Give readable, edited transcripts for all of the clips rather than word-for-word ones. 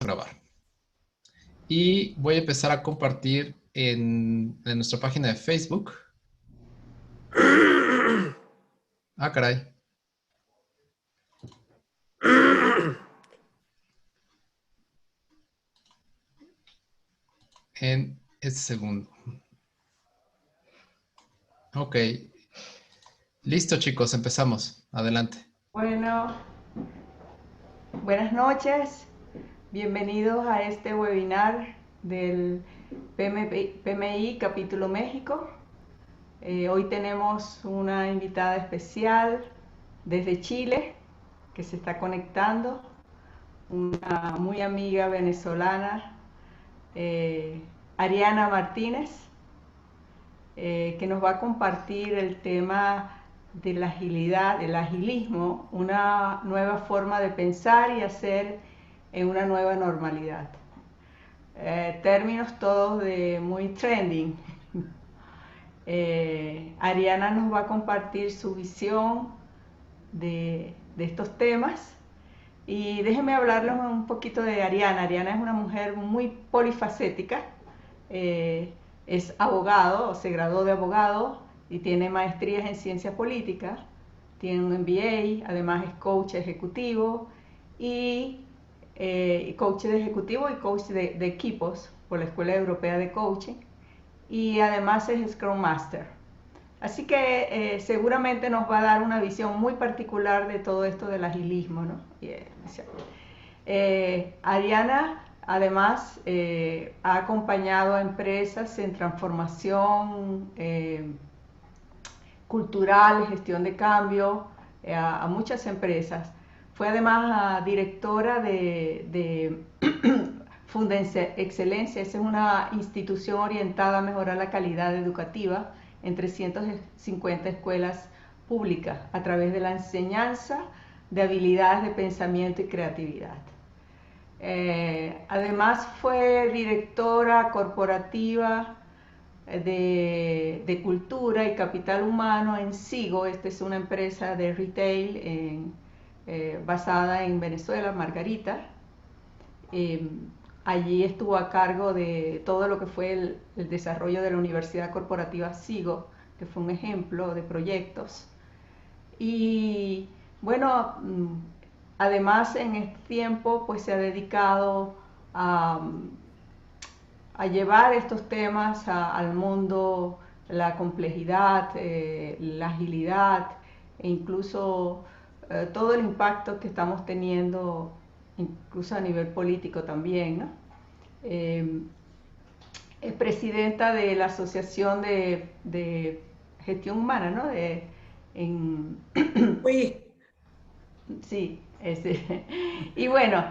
Grabar. Y voy a empezar a compartir en nuestra página de Facebook. Ah, caray. En este segundo. Ok. Listo, chicos, empezamos. Adelante. Bueno, buenas noches. Bienvenidos a este webinar del PMI Capítulo México. Hoy tenemos una invitada especial desde Chile que se está conectando, una muy amiga venezolana, Ariana Martínez, que nos va a compartir el tema de la agilidad, del agilismo, una nueva forma de pensar y hacer en una nueva normalidad. Términos todos de muy trending. Ariana nos va a compartir su visión de estos temas. Y déjenme hablarles un poquito de Ariana. Ariana es una mujer muy polifacética. Eh, es abogado, o se graduó de abogado y tiene maestrías en ciencias políticas. Tiene un MBA, además es coach ejecutivo y coach de ejecutivo y coach de equipos por la Escuela Europea de Coaching. Y además es Scrum Master. Así que seguramente nos va a dar una visión muy particular de todo esto del agilismo, ¿no? Ariana además ha acompañado a empresas en transformación cultural, gestión de cambio, a muchas empresas. Fue además directora de Funda Excelencia. Esa es una institución orientada a mejorar la calidad educativa en 350 escuelas públicas a través de la enseñanza de habilidades de pensamiento y creatividad. Además fue directora corporativa de cultura y capital humano en Sigo. Esta es una empresa de retail basada en Venezuela, Margarita. Eh, Allí estuvo a cargo de todo lo que fue el desarrollo de la Universidad Corporativa Sigo, que fue un ejemplo de proyectos. Y bueno, además en este tiempo pues se ha dedicado a llevar estos temas al mundo, la complejidad, la agilidad e incluso todo el impacto que estamos teniendo incluso a nivel político también, ¿no? Eh, es presidenta de la Asociación de Gestión Humana, ¿no? En, Uy, sí, ese. Y bueno,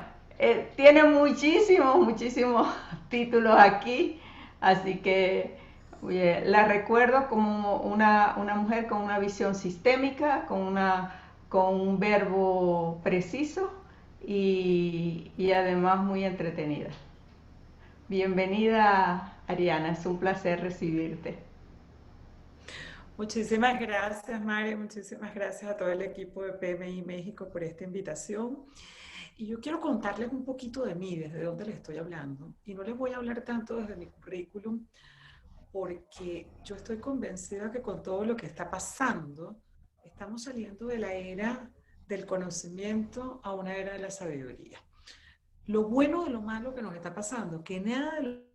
tiene muchísimos títulos aquí, así que la recuerdo como una mujer con una visión sistémica, con un verbo preciso y además muy entretenida. Bienvenida, Ariana, es un placer recibirte. muchísimas gracias, María. Muchísimas gracias a todo el equipo de PMI México por esta invitación. Y yo quiero contarles un poquito de mí, desde dónde les estoy hablando. Y no les voy a hablar tanto desde mi currículum, porque yo estoy convencida que con todo lo que está pasando, estamos saliendo de la era del conocimiento a una era de la sabiduría. Lo bueno de lo malo que nos está pasando, que nada de lo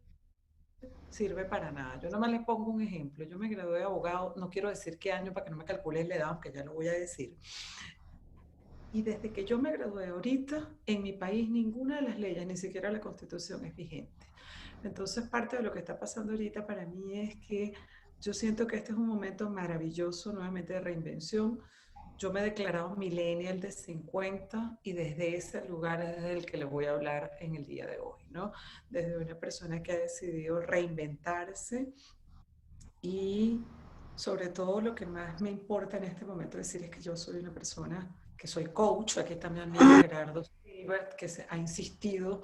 sirve para nada. Yo nomás les pongo un ejemplo. Yo me gradué de abogado, no quiero decir qué año para que no me calcules la edad, aunque ya lo voy a decir. Y desde que yo me gradué ahorita, en mi país ninguna de las leyes, ni siquiera la Constitución, es vigente. Entonces, parte de lo que está pasando ahorita para mí es que yo siento que este es un momento maravilloso, nuevamente de reinvención. Yo me he declarado millennial de 50 y desde ese lugar es desde el que les voy a hablar en el día de hoy, ¿no? Desde una persona que ha decidido reinventarse y sobre todo lo que más me importa en este momento decir es que yo soy una persona que soy coach. Aquí también mi amigo Gerardo Silbert, que ha insistido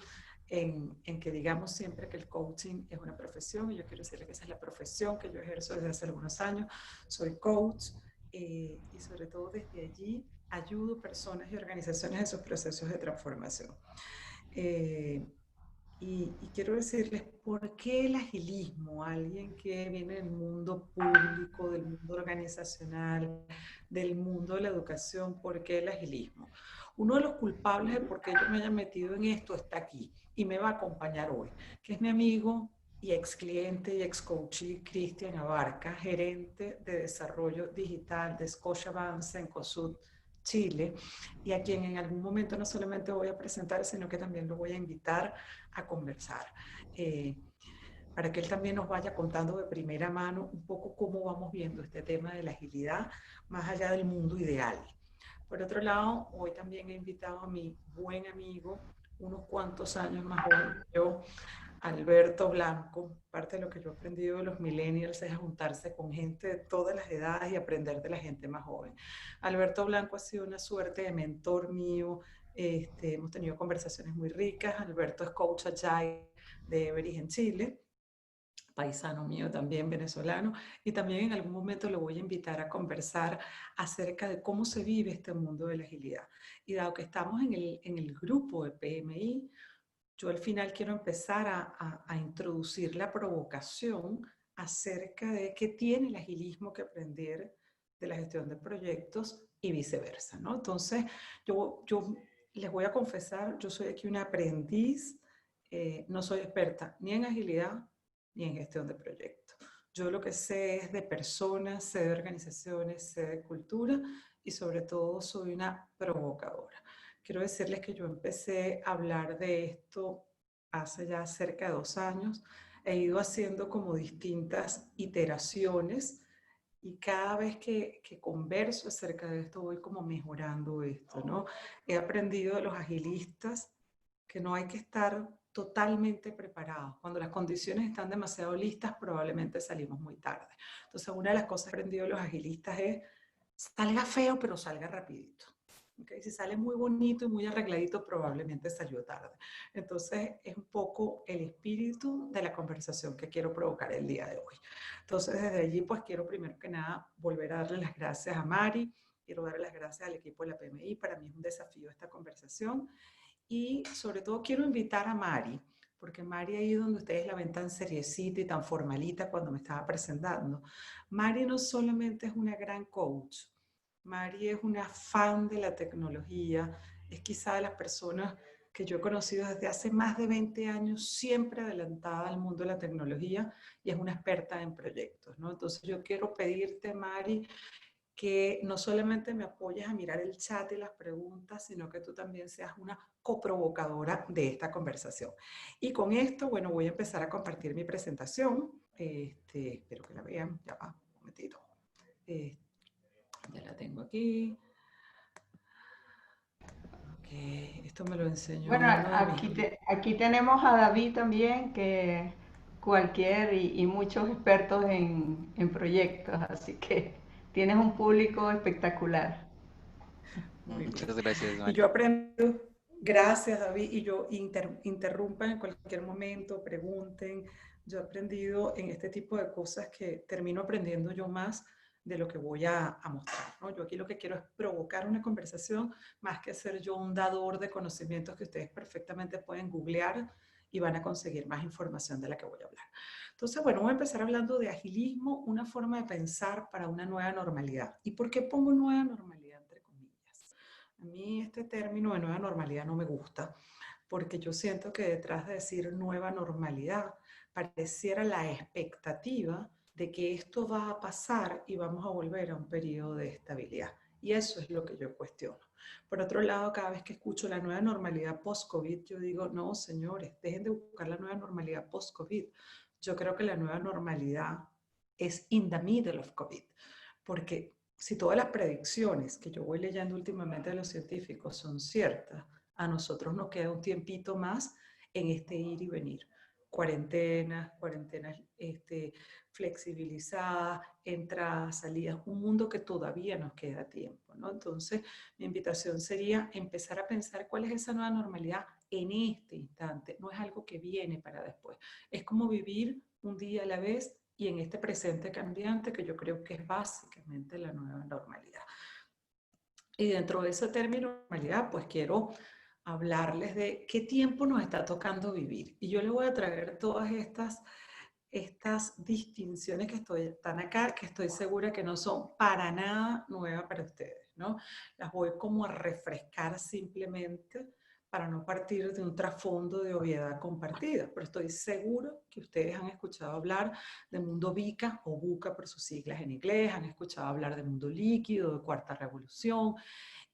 en que digamos siempre que el coaching es una profesión, y yo quiero decirle que esa es la profesión que yo ejerzo desde hace algunos años. Soy coach y sobre todo desde allí ayudo personas y organizaciones en sus procesos de transformación. Y quiero decirles, ¿por qué el agilismo? Alguien que viene del mundo público, del mundo organizacional, del mundo de la educación, ¿por qué el agilismo? Uno de los culpables de por qué yo me haya metido en esto está aquí y me va a acompañar hoy, que es mi amigo y ex cliente y ex coachee Cristian Abarca, gerente de desarrollo digital de Scotiabank Cencosud Chile, y a quien en algún momento no solamente voy a presentar, sino que también lo voy a invitar a conversar, para que él también nos vaya contando de primera mano un poco cómo vamos viendo este tema de la agilidad más allá del mundo ideal. Por otro lado, hoy también he invitado a mi buen amigo, unos cuantos años más joven que yo, Alberto Blanco. Parte de lo que yo he aprendido de los millennials es juntarse con gente de todas las edades y aprender de la gente más joven. Alberto Blanco ha sido una suerte de mentor mío. Hemos tenido conversaciones muy ricas. Alberto es coach agile de Everest en Chile, paisano mío también, venezolano, y también en algún momento lo voy a invitar a conversar acerca de cómo se vive este mundo de la agilidad. Y dado que estamos en el grupo de PMI, yo al final quiero empezar a introducir la provocación acerca de qué tiene el agilismo que aprender de la gestión de proyectos y viceversa, ¿no? Entonces, yo les voy a confesar, yo soy aquí una aprendiz, no soy experta ni en agilidad ni en gestión de proyectos. Yo lo que sé es de personas, sé de organizaciones, sé de cultura y sobre todo soy una provocadora. Quiero decirles que yo empecé a hablar de esto hace ya cerca de 2 años. He ido haciendo como distintas iteraciones y cada vez que converso acerca de esto voy como mejorando esto, ¿no? He aprendido de los agilistas que no hay que estar totalmente preparados. Cuando las condiciones están demasiado listas, probablemente salimos muy tarde. Entonces, una de las cosas que he aprendido de los agilistas es salga feo, pero salga rapidito. ¿Okay? Si sale muy bonito y muy arregladito, probablemente salió tarde. Entonces, es un poco el espíritu de la conversación que quiero provocar el día de hoy. Entonces, desde allí, pues quiero primero que nada volver a darle las gracias a Mari, quiero darle las gracias al equipo de la PMI. Para mí es un desafío esta conversación. Y sobre todo quiero invitar a Mari, porque Mari ahí donde ustedes la ven tan seriecita y tan formalita cuando me estaba presentando. Mari no solamente es una gran coach, Mari es una fan de la tecnología, es quizá de las personas que yo he conocido desde hace más de 20 años, siempre adelantada al mundo de la tecnología y es una experta en proyectos, ¿no? Entonces yo quiero pedirte, Mari, que no solamente me apoyes a mirar el chat y las preguntas, sino que tú también seas una coprovocadora de esta conversación. Y con esto, bueno, voy a empezar a compartir mi presentación. Espero que la vean. Ya va, un momentito. Ya la tengo aquí. Ok, esto me lo enseñó Bueno, uno de mis... aquí tenemos a David también, que cualquier y muchos expertos en proyectos, así que tienes un público espectacular. Muy bien. Muchas gracias, Y Mari. yo aprendo, gracias David, y yo interrumpan en cualquier momento, pregunten. Yo he aprendido en este tipo de cosas que termino aprendiendo yo más de lo que voy a mostrar, ¿no? Yo aquí lo que quiero es provocar una conversación más que ser yo un dador de conocimientos que ustedes perfectamente pueden googlear y van a conseguir más información de la que voy a hablar. Entonces, bueno, voy a empezar hablando de agilismo, una forma de pensar para una nueva normalidad. ¿Y por qué pongo nueva normalidad entre comillas? A mí este término de nueva normalidad no me gusta porque yo siento que detrás de decir nueva normalidad pareciera la expectativa de que esto va a pasar y vamos a volver a un periodo de estabilidad. Y eso es lo que yo cuestiono. Por otro lado, cada vez que escucho la nueva normalidad post-COVID, yo digo, no, señores, dejen de buscar la nueva normalidad post-COVID. Yo creo que la nueva normalidad es in the middle of COVID, porque si todas las predicciones que yo voy leyendo últimamente de los científicos son ciertas, a nosotros nos queda un tiempito más en este ir y venir. Cuarentenas flexibilizadas, entradas, salidas, un mundo que todavía nos queda tiempo, ¿no? Entonces, mi invitación sería empezar a pensar cuál es esa nueva normalidad en este instante, no es algo que viene para después, es como vivir un día a la vez y en este presente cambiante que yo creo que es básicamente la nueva normalidad. Y dentro de ese término normalidad, pues quiero hablarles de qué tiempo nos está tocando vivir. Y yo les voy a traer todas estas distinciones que están acá, que estoy segura que no son para nada nuevas para ustedes, ¿no? Las voy como a refrescar simplemente para no partir de un trasfondo de obviedad compartida, pero estoy seguro que ustedes han escuchado hablar del mundo VICA o VUCA por sus siglas en inglés, han escuchado hablar del mundo líquido, de cuarta revolución,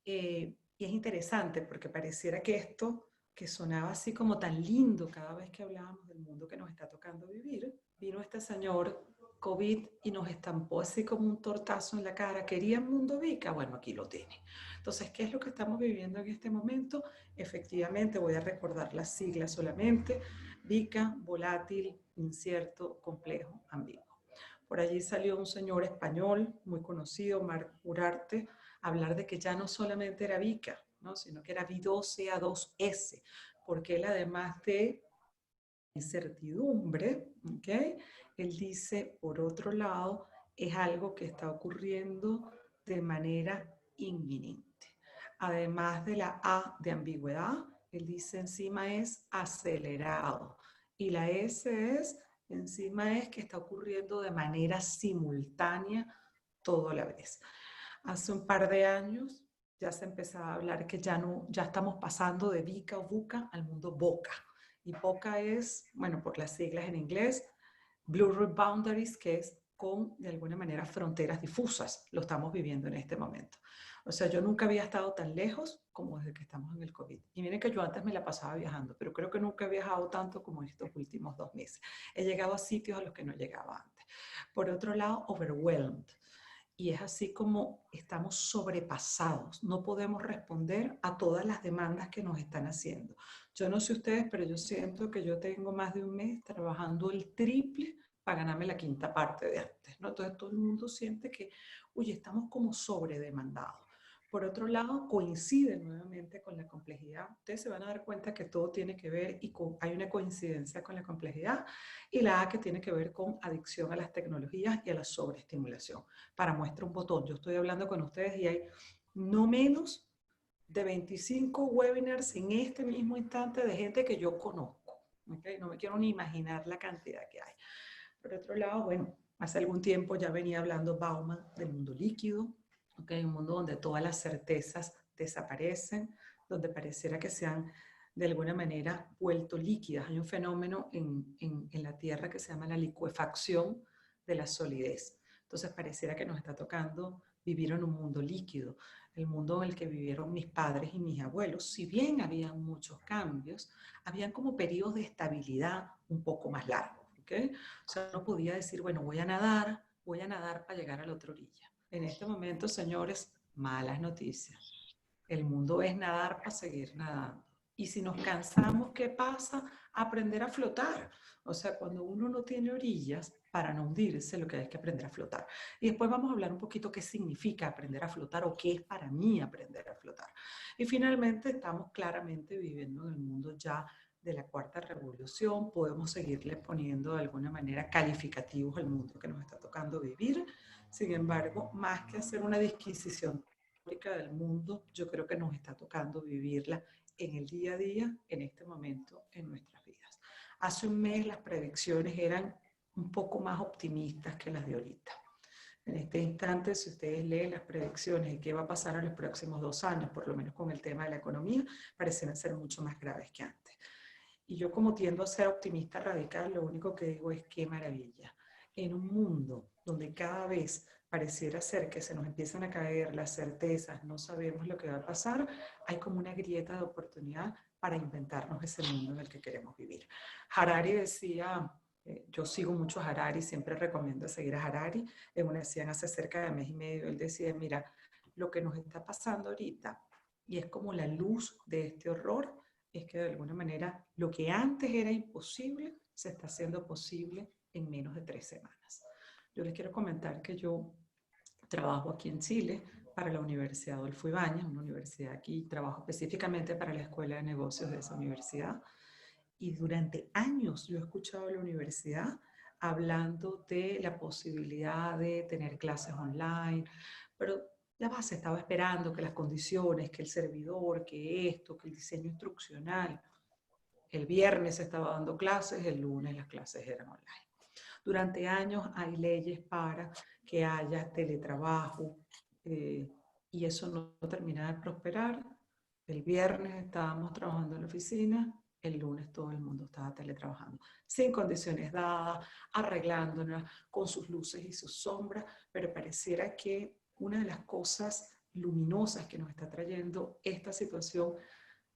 y es interesante porque pareciera que esto que sonaba así como tan lindo cada vez que hablábamos del mundo que nos está tocando vivir, vino este señor COVID y nos estampó así como un tortazo en la cara. ¿Querían mundo VICA? Bueno, aquí lo tiene. Entonces, ¿qué es lo que estamos viviendo en este momento? Efectivamente, voy a recordar las siglas solamente. VICA, volátil, incierto, complejo, ambiguo. Por allí salió un señor español muy conocido, Marc Urarte, a hablar de que ya no solamente era VICA, ¿no? Sino que era V12 A2S, porque él además de incertidumbre, ¿okay? Él dice, por otro lado, es algo que está ocurriendo de manera inminente. Además de la A de ambigüedad, él dice encima es acelerado y la S es encima es que está ocurriendo de manera simultánea todo a la vez. Hace un par de años ya se empezaba a hablar que ya estamos pasando de VICA o VUCA al mundo BOCA. Y BOCA es, bueno, por las siglas en inglés, Blurred Boundaries, que es con, de alguna manera, fronteras difusas. Lo estamos viviendo en este momento. O sea, yo nunca había estado tan lejos como desde que estamos en el COVID. Y miren que yo antes me la pasaba viajando, pero creo que nunca he viajado tanto como en estos últimos 2 meses. He llegado a sitios a los que no llegaba antes. Por otro lado, overwhelmed. Y es así como estamos sobrepasados, no podemos responder a todas las demandas que nos están haciendo. Yo no sé ustedes, pero yo siento que yo tengo más de un mes trabajando el triple para ganarme la quinta parte de antes, ¿no? Entonces todo el mundo siente que, oye, estamos como sobredemandados. Por otro lado, coincide nuevamente con la complejidad. Ustedes se van a dar cuenta que todo tiene que ver y hay una coincidencia con la complejidad, y la A que tiene que ver con adicción a las tecnologías y a la sobreestimulación. Para muestra un botón, yo estoy hablando con ustedes y hay no menos de 25 webinars en este mismo instante de gente que yo conozco. ¿Okay? No me quiero ni imaginar la cantidad que hay. Por otro lado, bueno, hace algún tiempo ya venía hablando Bauman del mundo líquido, ¿okay? Un mundo donde todas las certezas desaparecen, donde pareciera que se han de alguna manera vuelto líquidas. Hay un fenómeno en la Tierra que se llama la licuefacción de la solidez. Entonces pareciera que nos está tocando vivir en un mundo líquido, el mundo en el que vivieron mis padres y mis abuelos. Si bien había muchos cambios, habían como periodos de estabilidad un poco más largos. ¿Okay? O sea, no podía decir, bueno, voy a nadar para llegar a la otra orilla. En este momento, señores, malas noticias. El mundo es nadar para seguir nadando. Y si nos cansamos, ¿qué pasa? Aprender a flotar. O sea, cuando uno no tiene orillas, para no hundirse, lo que hay es que aprender a flotar. Y después vamos a hablar un poquito qué significa aprender a flotar o qué es para mí aprender a flotar. Y finalmente, estamos claramente viviendo en el mundo ya de la cuarta revolución. Podemos seguirle poniendo de alguna manera calificativos al mundo que nos está tocando vivir. Sin embargo, más que hacer una disquisición del mundo, yo creo que nos está tocando vivirla en el día a día, en este momento, en nuestras vidas. Hace un mes las predicciones eran un poco más optimistas que las de ahorita. En este instante, si ustedes leen las predicciones de qué va a pasar en los próximos 2 años, por lo menos con el tema de la economía, parecen ser mucho más graves que antes. Y yo, como tiendo a ser optimista radical, lo único que digo es qué maravilla. En un mundo donde cada vez pareciera ser que se nos empiezan a caer las certezas, no sabemos lo que va a pasar, hay como una grieta de oportunidad para inventarnos ese mundo en el que queremos vivir. Harari decía, yo sigo mucho a Harari, siempre recomiendo seguir a Harari, en una decían hace cerca de mes y medio, él decía, mira, lo que nos está pasando ahorita, y es como la luz de este horror, es que de alguna manera lo que antes era imposible se está haciendo posible en menos de 3 semanas. Yo les quiero comentar que yo trabajo aquí en Chile para la Universidad Adolfo Ibáñez, una universidad aquí, trabajo específicamente para la Escuela de Negocios de esa universidad, y durante años yo he escuchado a la universidad hablando de la posibilidad de tener clases online, pero ya va, se estaba esperando que las condiciones, que el servidor, que esto, que el diseño instruccional. El viernes se estaba dando clases, el lunes las clases eran online. Durante años hay leyes para que haya teletrabajo y eso no termina de prosperar. El viernes estábamos trabajando en la oficina, el lunes todo el mundo estaba teletrabajando, sin condiciones dadas, arreglándolas, con sus luces y sus sombras, pero pareciera que una de las cosas luminosas que nos está trayendo esta situación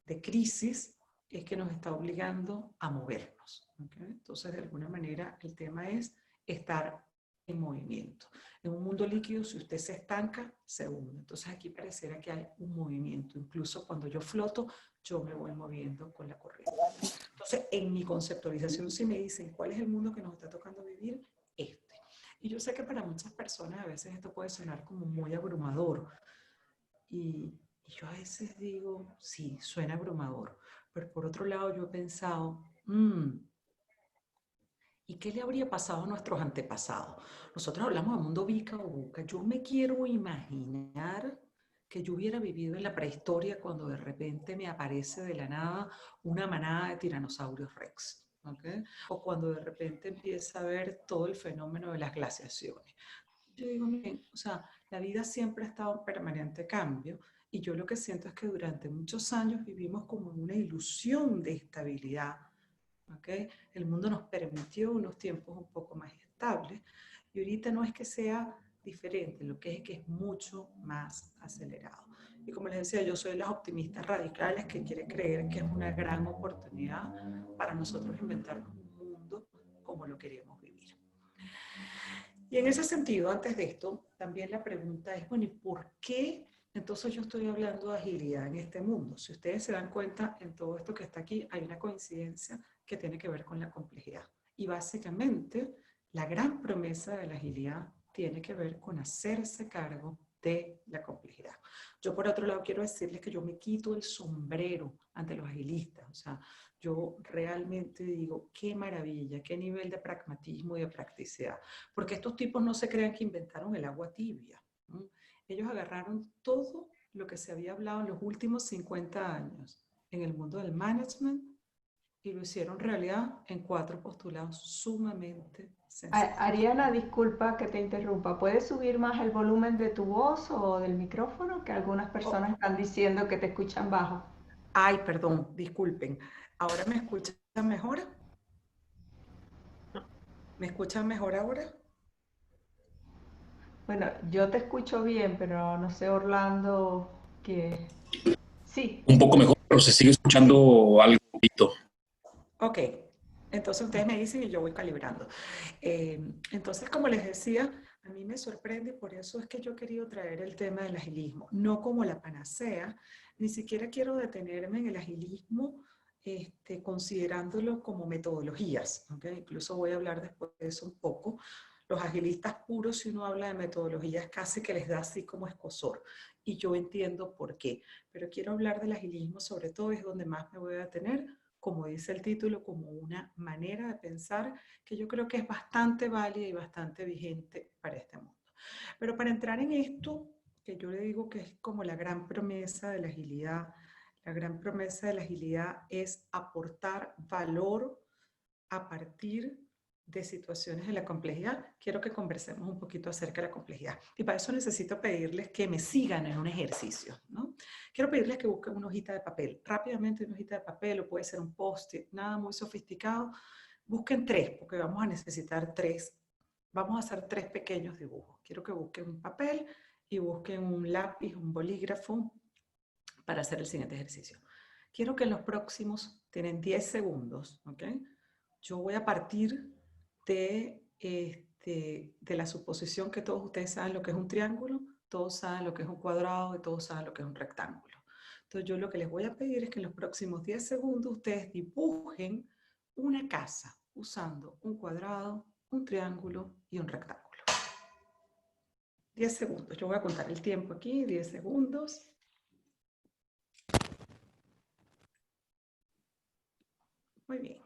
de crisis es que nos está obligando a movernos. ¿Okay? Entonces, de alguna manera, el tema es estar en movimiento. En un mundo líquido, si usted se estanca, se hunde. Entonces, aquí pareciera que hay un movimiento. Incluso cuando yo floto, yo me voy moviendo con la corriente. Entonces, en mi conceptualización, si me dicen cuál es el mundo que nos está tocando vivir, este. Y yo sé que para muchas personas a veces esto puede sonar como muy abrumador. Y yo a veces digo, sí, suena abrumador, pero por otro lado yo he pensado, ¿y qué le habría pasado a nuestros antepasados? Nosotros hablamos de mundo bica o buca. Yo me quiero imaginar que yo hubiera vivido en la prehistoria cuando de repente me aparece de la nada una manada de tiranosaurios rex. ¿Okay? O cuando de repente empieza a ver todo el fenómeno de las glaciaciones. Yo digo, miren, o sea, la vida siempre ha estado en permanente cambio y yo lo que siento es que durante muchos años vivimos como en una ilusión de estabilidad. ¿Okay? El mundo nos permitió unos tiempos un poco más estables y ahorita no es que sea diferente, lo que es mucho más acelerado. Y como les decía, yo soy de las optimistas radicales que quiere creer que es una gran oportunidad para nosotros inventarnos un mundo como lo queremos vivir. Y en ese sentido, antes de esto, también la pregunta es, bueno, ¿y por qué entonces yo estoy hablando de agilidad en este mundo? Si ustedes se dan cuenta, en todo esto que está aquí hay una coincidencia que tiene que ver con la complejidad. Y básicamente, la gran promesa de la agilidad tiene que ver con hacerse cargo de la complejidad. Yo, por otro lado, quiero decirles que yo me quito el sombrero ante los agilistas. O sea, yo realmente digo, qué maravilla, qué nivel de pragmatismo y de practicidad. Porque estos tipos no se crean que inventaron el agua tibia, ¿no? Ellos agarraron todo lo que se había hablado en los últimos 50 años en el mundo del management y lo hicieron realidad en 4 postulados sumamente sencillos. Ariana, disculpa que te interrumpa. ¿Puedes subir más el volumen de tu voz o del micrófono? Que algunas personas Oh, están diciendo que te escuchan bajo. ay, perdón, disculpen. ¿Ahora me escuchan mejor? ¿Me escuchan mejor ahora? Bueno, yo te escucho bien, pero no sé, Orlando, que sí, Un poco mejor, pero se sigue sí. escuchando algo. Ok, entonces ustedes me dicen y yo voy calibrando. Entonces, como les decía, a mí me sorprende y por eso es que yo he querido traer el tema del agilismo, no como la panacea, ni siquiera quiero detenerme en el agilismo considerándolo como metodologías. ¿Okay? Incluso voy a hablar después de eso un poco. Los agilistas puros, si uno habla de metodologías, casi que les da así como escozor. Y yo entiendo por qué. Pero quiero hablar del agilismo, sobre todo es donde más me voy a detener, como dice el título, como una manera de pensar que yo creo que es bastante válida y bastante vigente para este mundo. Pero para entrar en esto, que yo le digo que es como la gran promesa de la agilidad, la gran promesa de la agilidad es aportar valor a partir de situaciones de la complejidad. Quiero que conversemos un poquito acerca de la complejidad. Y para eso necesito pedirles que me sigan en un ejercicio, ¿no? Quiero pedirles que busquen una hojita de papel. Rápidamente una hojita de papel, o puede ser un post-it, nada muy sofisticado. Busquen 3, porque vamos a necesitar 3. Vamos a hacer 3 pequeños dibujos. Quiero que busquen un papel y busquen un lápiz, un bolígrafo para hacer el siguiente ejercicio. Quiero que en los próximos, tienen 10 segundos, ¿ok? Yo voy a partir de la suposición que todos ustedes saben lo que es un triángulo, todos saben lo que es un cuadrado y todos saben lo que es un rectángulo. Entonces yo lo que les voy a pedir es que en los próximos 10 segundos ustedes dibujen una casa usando un cuadrado, un triángulo y un rectángulo. 10 segundos. Yo voy a contar el tiempo aquí, 10 segundos. Muy bien.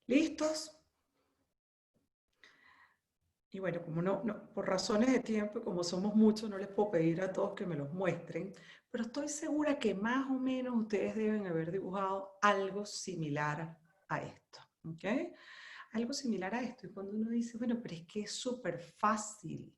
¿Listos? Y bueno, como por razones de tiempo, y como somos muchos, no les puedo pedir a todos que me los muestren, pero estoy segura que más o menos ustedes deben haber dibujado algo similar a esto, ¿ok? Algo similar a esto. Y cuando uno dice, bueno, pero es que es súper fácil,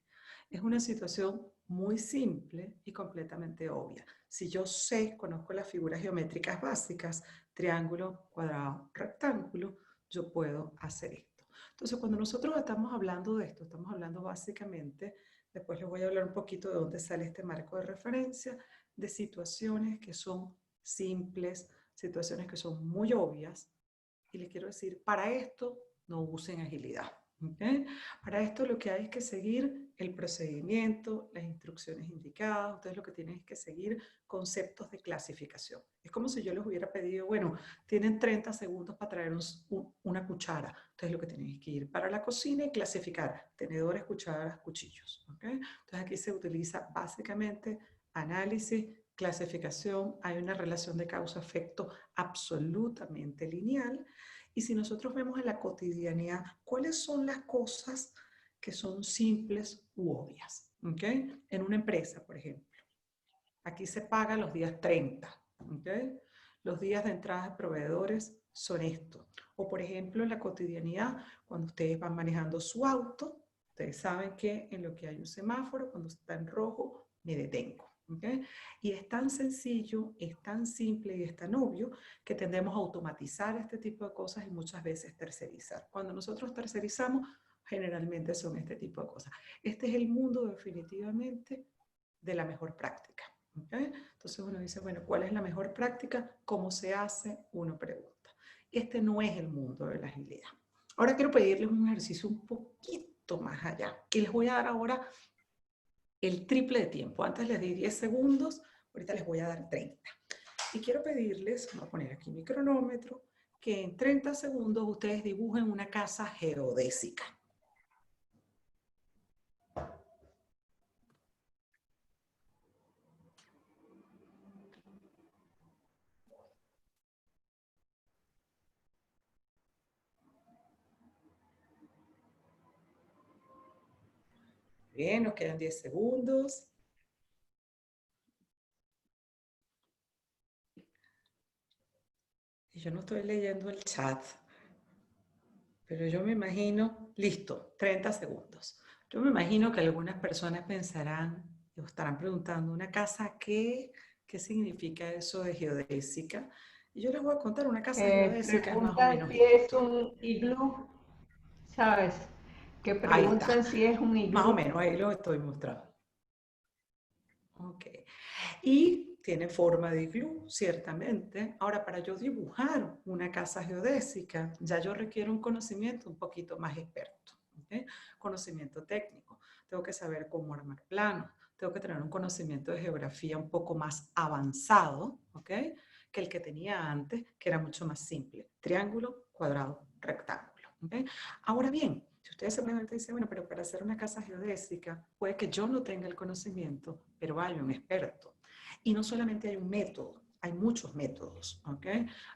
es una situación muy simple y completamente obvia. Si yo sé, conozco las figuras geométricas básicas, triángulo, cuadrado, rectángulo, yo puedo hacer esto. Entonces, cuando nosotros estamos hablando de esto, estamos hablando básicamente, después les voy a hablar un poquito de dónde sale este marco de referencia, de situaciones que son simples, situaciones que son muy obvias. Y les quiero decir, para esto no usen agilidad. ¿Okay? Para esto lo que hay es que seguir el procedimiento, las instrucciones indicadas. Ustedes lo que tienen es que seguir conceptos de clasificación. Es como si yo les hubiera pedido, bueno, tienen 30 segundos para traer una cuchara. Entonces lo que tienen es que ir para la cocina y clasificar tenedores, cucharas, cuchillos. ¿Okay? Entonces aquí se utiliza básicamente análisis, clasificación. Hay una relación de causa-efecto absolutamente lineal. Y si nosotros vemos en la cotidianidad, ¿cuáles son las cosas que son simples u obvias? ¿Okay? En una empresa, por ejemplo. Aquí se paga los días 30. ¿Okay? Los días de entrada de proveedores son estos. O por ejemplo, en la cotidianidad, cuando ustedes van manejando su auto, ustedes saben que en lo que hay un semáforo, cuando está en rojo, me detengo. ¿Okay? Y es tan sencillo, es tan simple y es tan obvio que tendemos a automatizar este tipo de cosas y muchas veces tercerizar. Cuando nosotros tercerizamos, generalmente son este tipo de cosas. Este es el mundo definitivamente de la mejor práctica. ¿Okay? Entonces uno dice, bueno, ¿cuál es la mejor práctica? ¿Cómo se hace? Uno pregunta. Este no es el mundo de la agilidad. Ahora quiero pedirles un ejercicio un poquito más allá. Y les voy a dar ahora el triple de tiempo. Antes les di 10 segundos, ahorita les voy a dar 30. Y quiero pedirles, voy a poner aquí mi cronómetro, que en 30 segundos ustedes dibujen una casa geodésica. Bien, nos quedan 10 segundos. Y yo no estoy leyendo el chat, pero yo me imagino, listo, 30 segundos. Yo me imagino que algunas personas pensarán o estarán preguntando, ¿una casa qué? ¿Qué significa eso de geodésica? Y yo les voy a contar, una casa geodésica es más o Preguntan menos si es esto. un iglú, ¿sabes? Que Ahí está, preguntan si es un más o iglú. menos, ahí lo estoy mostrando. Ok. Y tiene forma de iglú, ciertamente. Ahora, para yo dibujar una casa geodésica, ya yo requiero un conocimiento un poquito más experto. ¿Okay? Conocimiento técnico. Tengo que saber cómo armar planos. Tengo que tener un conocimiento de geografía un poco más avanzado, ¿okay? Que el que tenía antes, que era mucho más simple. Triángulo, cuadrado, rectángulo. ¿Okay? Ahora bien, si ustedes simplemente dicen, bueno, pero para hacer una casa geodésica, puede que yo no tenga el conocimiento, pero hay un experto. Y no solamente hay un método, hay muchos métodos, ¿ok?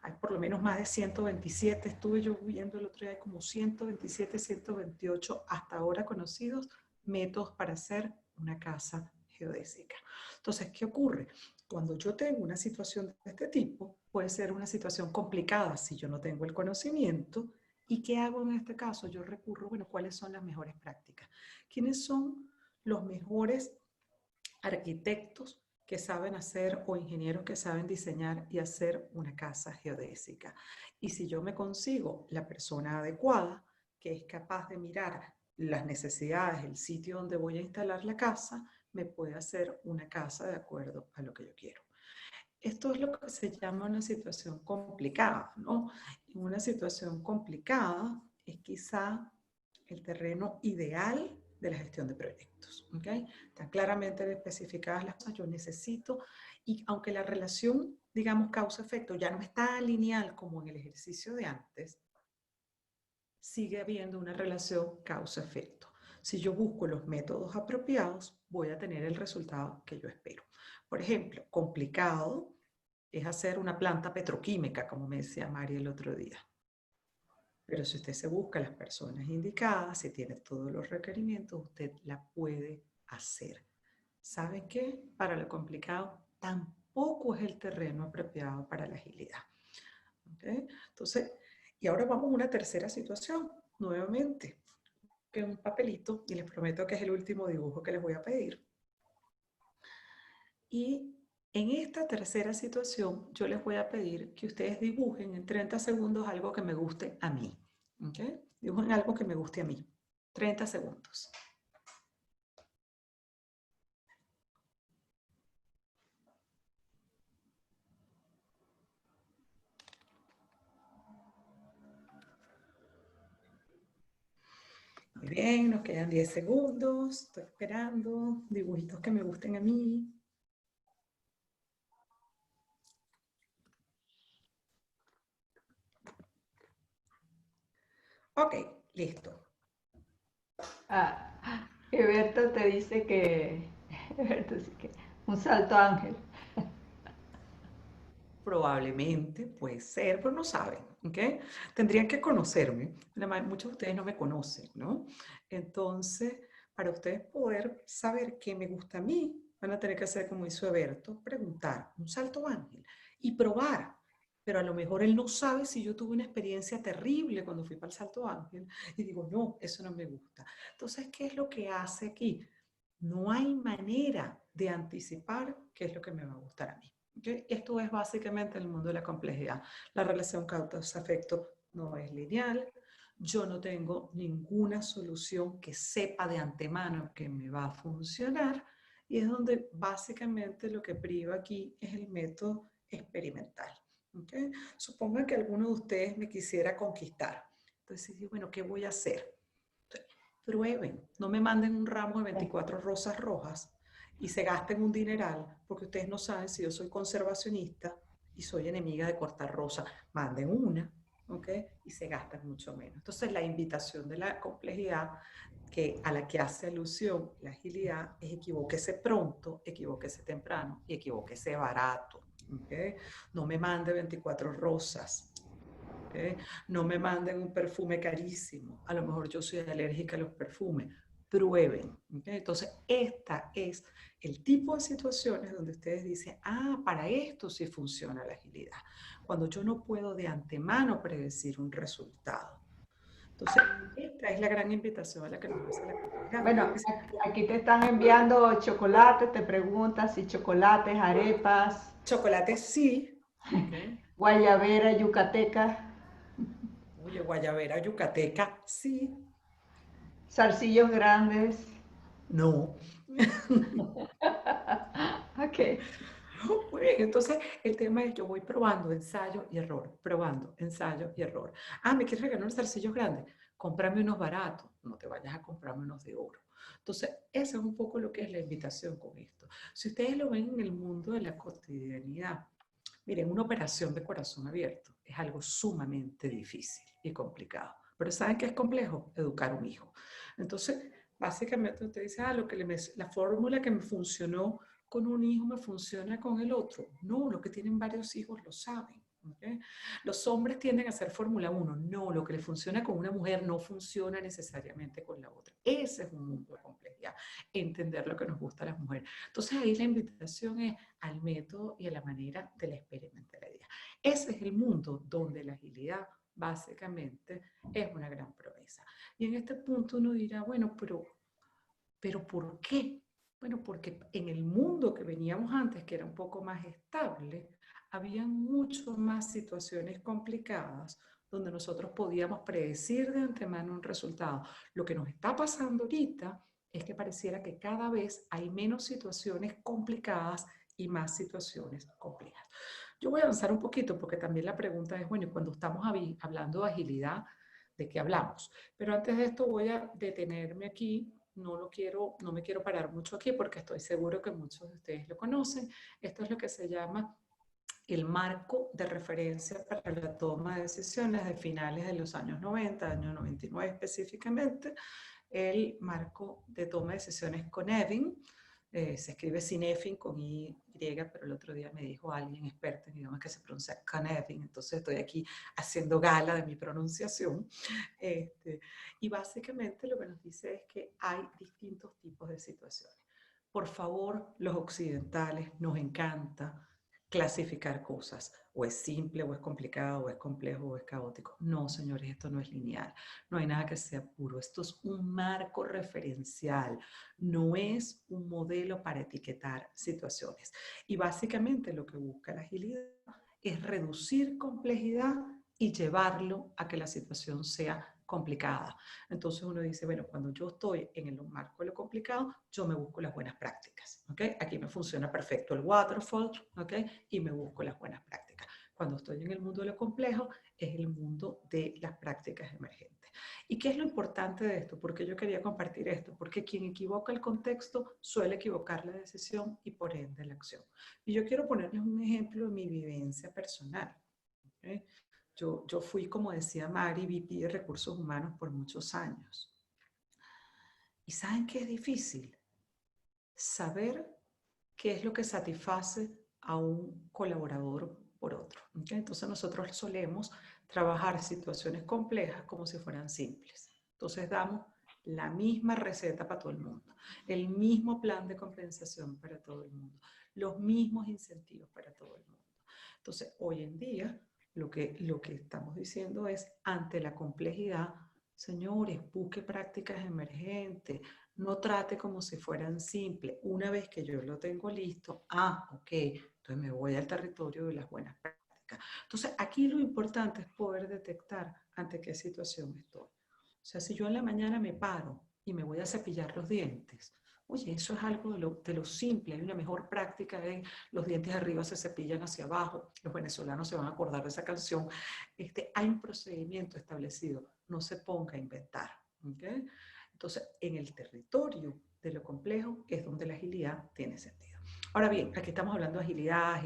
Hay por lo menos más de 127, estuve yo viendo el otro día, hay como 127, 128 hasta ahora conocidos métodos para hacer una casa geodésica. Entonces, ¿qué ocurre? Cuando yo tengo una situación de este tipo, puede ser una situación complicada si yo no tengo el conocimiento. ¿Y qué hago en este caso? Yo recurro, bueno, ¿cuáles son las mejores prácticas? ¿Quiénes son los mejores arquitectos que saben hacer o ingenieros que saben diseñar y hacer una casa geodésica? Y si yo me consigo la persona adecuada que es capaz de mirar las necesidades, el sitio donde voy a instalar la casa, me puede hacer una casa de acuerdo a lo que yo quiero. Esto es lo que se llama una situación complicada, ¿no? Y una situación complicada es quizá el terreno ideal de la gestión de proyectos, ¿ok? Están claramente especificadas las cosas, yo necesito, y aunque la relación, digamos, causa-efecto ya no está lineal como en el ejercicio de antes, sigue habiendo una relación causa-efecto. Si yo busco los métodos apropiados, voy a tener el resultado que yo espero. Por ejemplo, complicado es hacer una planta petroquímica, como me decía Mari el otro día. Pero si usted se busca las personas indicadas, si tiene todos los requerimientos, usted la puede hacer. ¿Saben qué? Para lo complicado, tampoco es el terreno apropiado para la agilidad. ¿Okay? Entonces, y ahora vamos a una tercera situación, nuevamente, que es un papelito, y les prometo que es el último dibujo que les voy a pedir. Y en esta tercera situación, yo les voy a pedir que ustedes dibujen en 30 segundos algo que me guste a mí. ¿Okay? Dibujen algo que me guste a mí. 30 segundos. Muy bien, nos quedan 10 segundos. Estoy esperando dibujitos que me gusten a mí. Ok, listo. Eberto te dice que, Eberto dice que un salto ángel. Probablemente, puede ser, pero no saben, ¿ok? Tendrían que conocerme. Muchos de ustedes no me conocen, ¿no? Entonces, para ustedes poder saber qué me gusta a mí, van a tener que hacer como hizo Eberto, preguntar, un salto ángel y probar. Pero a lo mejor él no sabe si yo tuve una experiencia terrible cuando fui para el salto ángel y digo, no, eso no me gusta. Entonces, ¿qué es lo que hace aquí? No hay manera de anticipar qué es lo que me va a gustar a mí. ¿Okay? Esto es básicamente el mundo de la complejidad. La relación causa-efecto no es lineal. Yo no tengo ninguna solución que sepa de antemano que me va a funcionar. Y es donde básicamente lo que priva aquí es el método experimental. ¿Okay? Supongan que alguno de ustedes me quisiera conquistar. Entonces, bueno, ¿qué voy a hacer? Prueben, no me manden un ramo de 24 rosas rojas y se gasten un dineral, porque ustedes no saben si yo soy conservacionista y soy enemiga de cortar rosa. Manden una, ¿ok? Y se gastan mucho menos. Entonces, la invitación de la complejidad a la que hace alusión la agilidad es equivóquese pronto, equivóquese temprano y equivóquese barato. ¿Okay? No me mande 24 rosas. ¿Okay? No me manden un perfume carísimo. A lo mejor yo soy alérgica a los perfumes. Prueben. ¿Okay? Entonces, esta es el tipo de situaciones donde ustedes dicen, para esto sí funciona la agilidad. Cuando yo no puedo de antemano predecir un resultado. Entonces, esta es la gran invitación a la que nos hace la comunidad. Bueno, aquí te están enviando chocolates, te preguntas si chocolates, arepas, Chocolate sí. ¿Okay? guayabera, yucateca, Oye, guayabera yucateca sí. zarcillos grandes. No. Ok. Muy bien, entonces el tema es yo voy probando ensayo y error, probando ensayo y error. ¿Me quieres regalar unos zarcillos grandes? Cómprame unos baratos, no te vayas a comprarme unos de oro. Entonces, eso es un poco lo que es la invitación con esto. Si ustedes lo ven en el mundo de la cotidianidad, miren, una operación de corazón abierto es algo sumamente difícil y complicado. Pero ¿saben qué es complejo? Educar un hijo. Entonces, básicamente usted dice, la fórmula que me funcionó con un hijo me funciona con el otro. No, los que tienen varios hijos lo saben. ¿Okay? Los hombres tienden a hacer Fórmula 1. No, lo que le funciona con una mujer no funciona necesariamente con la otra. Ese es un mundo de complejidad, entender lo que nos gusta a las mujeres. Entonces ahí la invitación es al método y a la manera de la experimentabilidad. Ese es el mundo donde la agilidad básicamente es una gran promesa. Y en este punto uno dirá, bueno, pero ¿por qué? Bueno, porque en el mundo que veníamos antes, que era un poco más estable, había mucho más situaciones complicadas donde nosotros podíamos predecir de antemano un resultado. Lo que nos está pasando ahorita es que pareciera que cada vez hay menos situaciones complicadas y más situaciones complejas. Yo voy a avanzar un poquito porque también la pregunta es, bueno, cuando estamos hablando de agilidad, ¿de qué hablamos? Pero antes de esto voy a detenerme aquí. No me quiero parar mucho aquí porque estoy seguro que muchos de ustedes lo conocen. Esto es lo que se llama el marco de referencia para la toma de decisiones de finales de los años 90, año 99 específicamente, el marco de toma de decisiones con Evin, Se escribe Cynefin con Y, pero el otro día me dijo alguien experto en idiomas que se pronuncia Cynefin, entonces estoy aquí haciendo gala de mi pronunciación. Y básicamente lo que nos dice es que hay distintos tipos de situaciones. Por favor, los occidentales nos encanta clasificar cosas. O es simple, o es complicado, o es complejo, o es caótico. No, señores, esto no es lineal. No hay nada que sea puro. Esto es un marco referencial. No es un modelo para etiquetar situaciones. Y básicamente lo que busca la agilidad es reducir complejidad y llevarlo a que la situación sea complicada. Entonces uno dice, bueno, cuando yo estoy en el marco de lo complicado, yo me busco las buenas prácticas, ¿ok? Aquí me funciona perfecto el waterfall, ¿ok? Y me busco las buenas prácticas. Cuando estoy en el mundo de lo complejo, es el mundo de las prácticas emergentes. ¿Y qué es lo importante de esto? Porque yo quería compartir esto, porque quien equivoca el contexto suele equivocar la decisión y por ende la acción. Y yo quiero ponerles un ejemplo de mi vivencia personal, ¿ok? Yo fui, como decía Mari, VP de Recursos Humanos por muchos años. ¿Y saben qué es difícil? Saber qué es lo que satisface a un colaborador por otro. ¿Okay? Entonces nosotros solemos trabajar situaciones complejas como si fueran simples. Entonces damos la misma receta para todo el mundo, el mismo plan de compensación para todo el mundo, los mismos incentivos para todo el mundo. Entonces hoy en día lo que estamos diciendo es, ante la complejidad, señores, busque prácticas emergentes, no trate como si fueran simples. Una vez que yo lo tengo listo, ok, entonces me voy al territorio de las buenas prácticas. Entonces, aquí lo importante es poder detectar ante qué situación estoy. O sea, si yo en la mañana me paro y me voy a cepillar los dientes, oye, eso es algo de lo simple. Hay una mejor práctica de los dientes arriba se cepillan hacia abajo. Los venezolanos se van a acordar de esa canción. Hay un procedimiento establecido. No se ponga a inventar. ¿Okay? Entonces, en el territorio de lo complejo es donde la agilidad tiene sentido. Ahora bien, aquí estamos hablando de agilidad,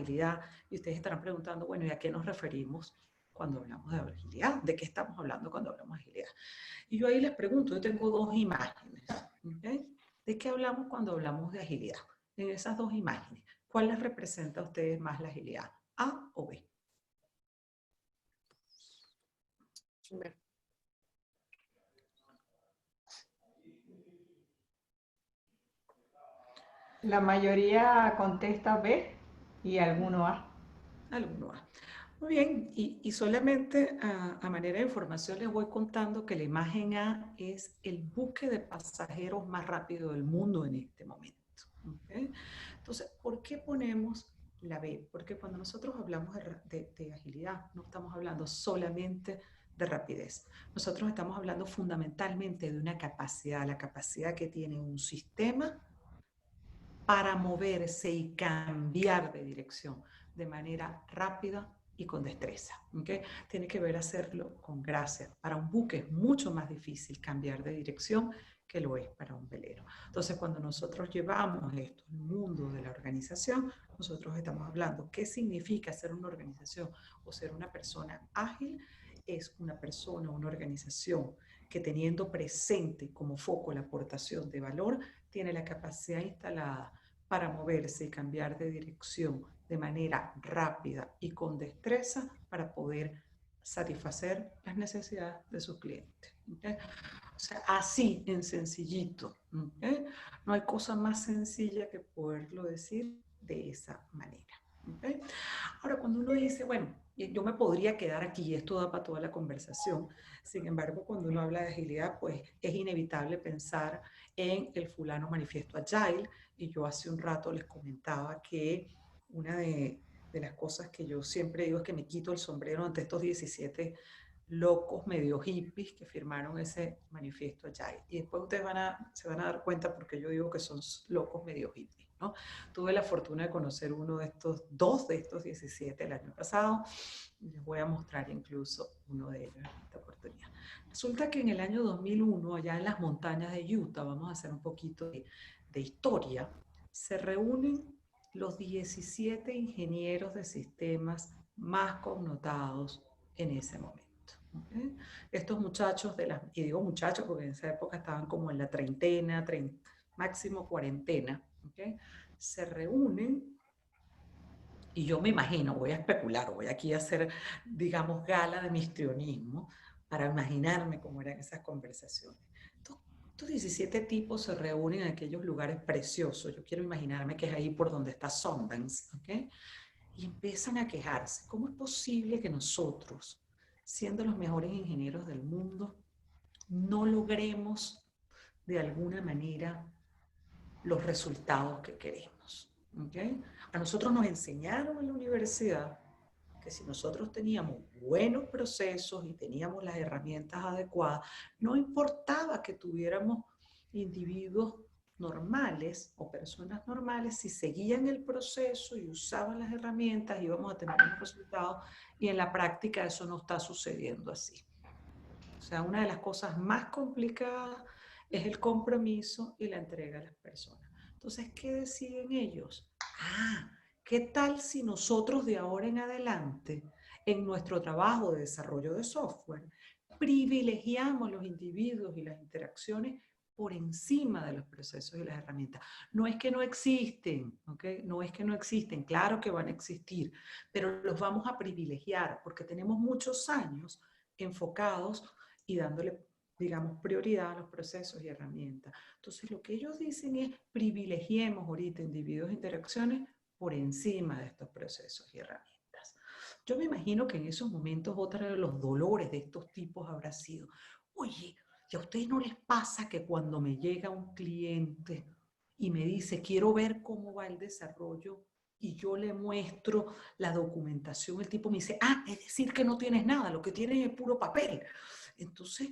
y ustedes estarán preguntando, bueno, ¿y a qué nos referimos cuando hablamos de agilidad? ¿De qué estamos hablando cuando hablamos de agilidad? Y yo ahí les pregunto, yo tengo dos imágenes, ¿okay? ¿De qué hablamos cuando hablamos de agilidad? En esas dos imágenes, ¿cuál les representa a ustedes más la agilidad? ¿A o B? B. La mayoría contesta B y alguno A. Alguno A. Muy bien, y solamente a manera de información les voy contando que la imagen A es el buque de pasajeros más rápido del mundo en este momento. ¿Okay? Entonces, ¿por qué ponemos la B? Porque cuando nosotros hablamos de agilidad, no estamos hablando solamente de rapidez. Nosotros estamos hablando fundamentalmente de una capacidad, la capacidad que tiene un sistema para moverse y cambiar de dirección de manera rápida y con destreza. ¿Okay? Tiene que ver hacerlo con gracia. Para un buque es mucho más difícil cambiar de dirección que lo es para un velero. Entonces, cuando nosotros llevamos esto al mundo de la organización, nosotros estamos hablando qué significa ser una organización o ser una persona ágil. Es una persona, una organización que teniendo presente como foco la aportación de valor, tiene la capacidad instalada para moverse y cambiar de dirección de manera rápida y con destreza para poder satisfacer las necesidades de sus clientes. ¿Okay? O sea, así en sencillito. ¿Okay? No hay cosa más sencilla que poderlo decir de esa manera. ¿Okay? Ahora, cuando uno dice, bueno, yo me podría quedar aquí, esto da para toda la conversación. Sin embargo, cuando uno habla de agilidad, pues es inevitable pensar en el fulano manifiesto agile. Y yo hace un rato les comentaba que una de las cosas que yo siempre digo es que me quito el sombrero ante estos 17 locos medio hippies que firmaron ese manifiesto agile. Y después ustedes se van a dar cuenta porque yo digo que son locos medio hippies, ¿no? Tuve la fortuna de conocer dos de estos 17 el año pasado. Les voy a mostrar incluso uno de ellos en esta oportunidad. Resulta que en el año 2001, allá en las montañas de Utah, vamos a hacer un poquito de historia, se reúnen los 17 ingenieros de sistemas más connotados en ese momento. ¿Okay? Estos muchachos, y digo muchachos porque en esa época estaban como en la treintena, máximo cuarentena, ¿okay? Se reúnen y yo me imagino, voy a especular, voy aquí a hacer, digamos, gala de mi histrionismo para imaginarme cómo eran esas conversaciones. Estos 17 tipos se reúnen en aquellos lugares preciosos. Yo quiero imaginarme que es ahí por donde está Sundance, ¿ok? Y empiezan a quejarse. ¿Cómo es posible que nosotros, siendo los mejores ingenieros del mundo, no logremos de alguna manera los resultados que queremos? ¿Okay? A nosotros nos enseñaron en la universidad que si nosotros teníamos buenos procesos y teníamos las herramientas adecuadas, no importaba que tuviéramos individuos normales o personas normales, si seguían el proceso y usaban las herramientas íbamos a tener unos resultados, y en la práctica eso no está sucediendo así. O sea, una de las cosas más complicadas es el compromiso y la entrega a las personas. Entonces, ¿qué deciden ellos? ¿Qué tal si nosotros de ahora en adelante, en nuestro trabajo de desarrollo de software, privilegiamos los individuos y las interacciones por encima de los procesos y las herramientas? No es que no existen, ¿ok? No es que no existen, claro que van a existir, pero los vamos a privilegiar porque tenemos muchos años enfocados y dándole, digamos, prioridad a los procesos y herramientas. Entonces, lo que ellos dicen es privilegiemos ahorita individuos e interacciones por encima de estos procesos y herramientas. Yo me imagino que en esos momentos otro de los dolores de estos tipos habrá sido, oye, ¿y a ustedes no les pasa que cuando me llega un cliente y me dice, quiero ver cómo va el desarrollo, y yo le muestro la documentación, el tipo me dice, es decir que no tienes nada, lo que tienes es puro papel? Entonces,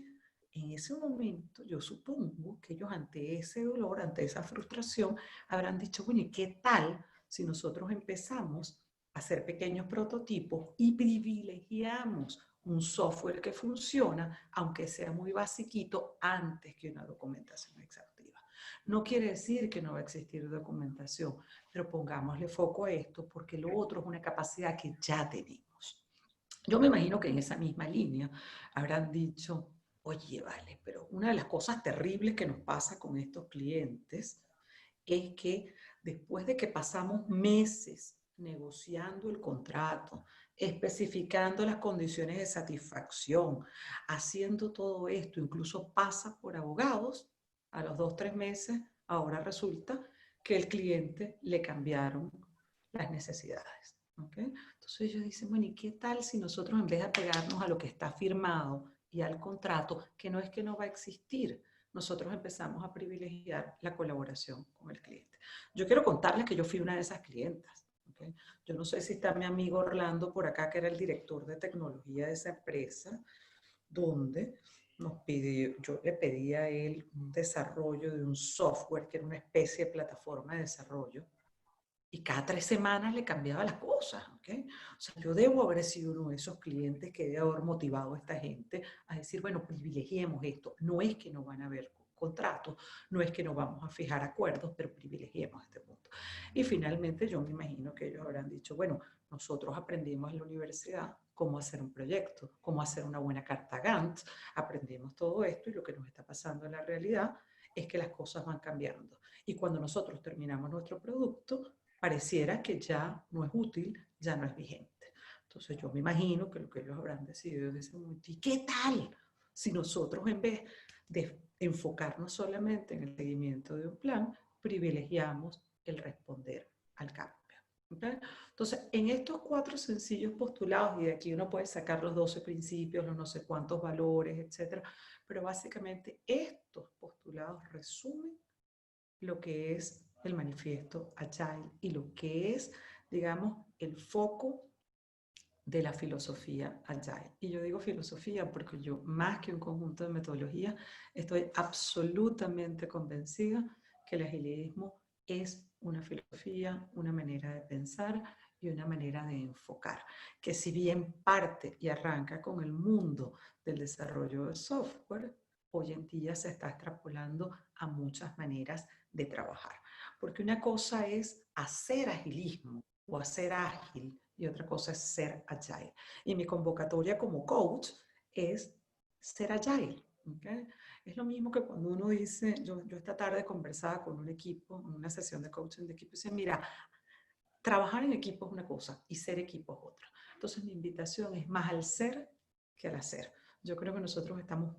en ese momento, yo supongo que ellos ante ese dolor, ante esa frustración, habrán dicho, bueno, ¿y qué tal si nosotros empezamos a hacer pequeños prototipos y privilegiamos un software que funciona, aunque sea muy basiquito, antes que una documentación exhaustiva? No quiere decir que no va a existir documentación, pero pongámosle foco a esto porque lo otro es una capacidad que ya tenemos. Yo me imagino que en esa misma línea habrán dicho, oye, vale, pero una de las cosas terribles que nos pasa con estos clientes es que después de que pasamos meses negociando el contrato, especificando las condiciones de satisfacción, haciendo todo esto, incluso pasa por abogados, a los 2 o 3 meses, ahora resulta que el cliente le cambiaron las necesidades. ¿Okay? Entonces ellos dicen, bueno, ¿y qué tal si nosotros en vez de apegarnos a lo que está firmado y al contrato, que no es que no va a existir, nosotros empezamos a privilegiar la colaboración con el cliente? Yo quiero contarles que yo fui una de esas clientas. ¿Okay? Yo no sé si está mi amigo Orlando por acá, que era el director de tecnología de esa empresa, donde yo le pedí a él un desarrollo de un software que era una especie de plataforma de desarrollo, y cada 3 semanas le cambiaba las cosas. ¿Okay? O sea, yo debo haber sido uno de esos clientes que debe haber motivado a esta gente a decir, bueno, privilegiemos esto. No es que no van a haber contratos, no es que no vamos a fijar acuerdos, pero privilegiemos este punto. Y finalmente yo me imagino que ellos habrán dicho, bueno, nosotros aprendimos en la universidad cómo hacer un proyecto, cómo hacer una buena carta Gantt, aprendimos todo esto, y lo que nos está pasando en la realidad es que las cosas van cambiando. Y cuando nosotros terminamos nuestro producto, pareciera que ya no es útil, ya no es vigente. Entonces yo me imagino que lo que ellos habrán decidido en ese momento, ¿y qué tal si nosotros, en vez de enfocarnos solamente en el seguimiento de un plan, privilegiamos el responder al cambio? ¿Okay? Entonces, en estos 4 sencillos postulados, y de aquí uno puede sacar los 12 principios, los no sé cuántos valores, etcétera, pero básicamente estos postulados resumen lo que es el manifiesto Agile y lo que es, digamos, el foco de la filosofía Agile. Y yo digo filosofía porque yo, más que un conjunto de metodologías, estoy absolutamente convencida que el agilismo es una filosofía, una manera de pensar y una manera de enfocar, que si bien parte y arranca con el mundo del desarrollo de software, hoy en día se está extrapolando a muchas maneras de trabajar. Porque una cosa es hacer agilismo o hacer ágil, y otra cosa es ser agile. Y mi convocatoria como coach es ser agile. ¿Okay? Es lo mismo que cuando uno dice, yo esta tarde conversaba con un equipo, en una sesión de coaching de equipo, y dice, mira, trabajar en equipo es una cosa y ser equipo es otra. Entonces mi invitación es más al ser que al hacer. Yo creo que nosotros estamos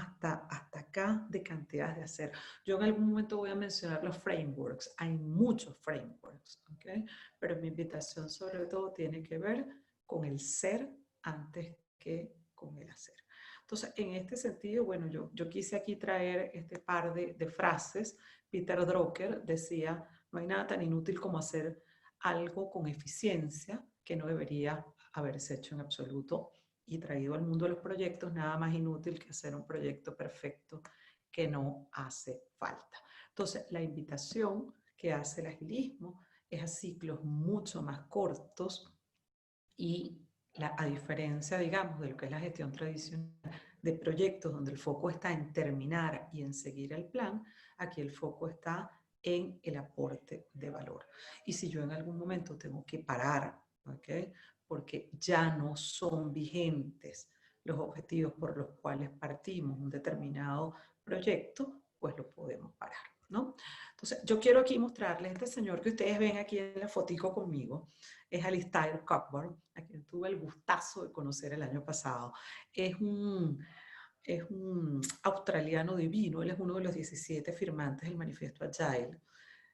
hasta acá de cantidad de hacer. Yo en algún momento voy a mencionar los frameworks. Hay muchos frameworks, ¿ok? Pero mi invitación sobre todo tiene que ver con el ser antes que con el hacer. Entonces, en este sentido, bueno, yo quise aquí traer este par de frases. Peter Drucker decía, no hay nada tan inútil como hacer algo con eficiencia que no debería haberse hecho en absoluto, y traído al mundo de los proyectos, nada más inútil que hacer un proyecto perfecto que no hace falta. Entonces, la invitación que hace el agilismo es a ciclos mucho más cortos y a diferencia, digamos, de lo que es la gestión tradicional de proyectos donde el foco está en terminar y en seguir el plan, aquí el foco está en el aporte de valor. Y si yo en algún momento tengo que parar, ¿okay? Porque ya no son vigentes los objetivos por los cuales partimos un determinado proyecto, pues lo podemos parar, ¿no? Entonces, yo quiero aquí mostrarles a este señor que ustedes ven aquí en la fotico conmigo. Es Alistair Cockburn, a quien tuve el gustazo de conocer el año pasado. Es un australiano divino, él es uno de los 17 firmantes del Manifiesto Agile.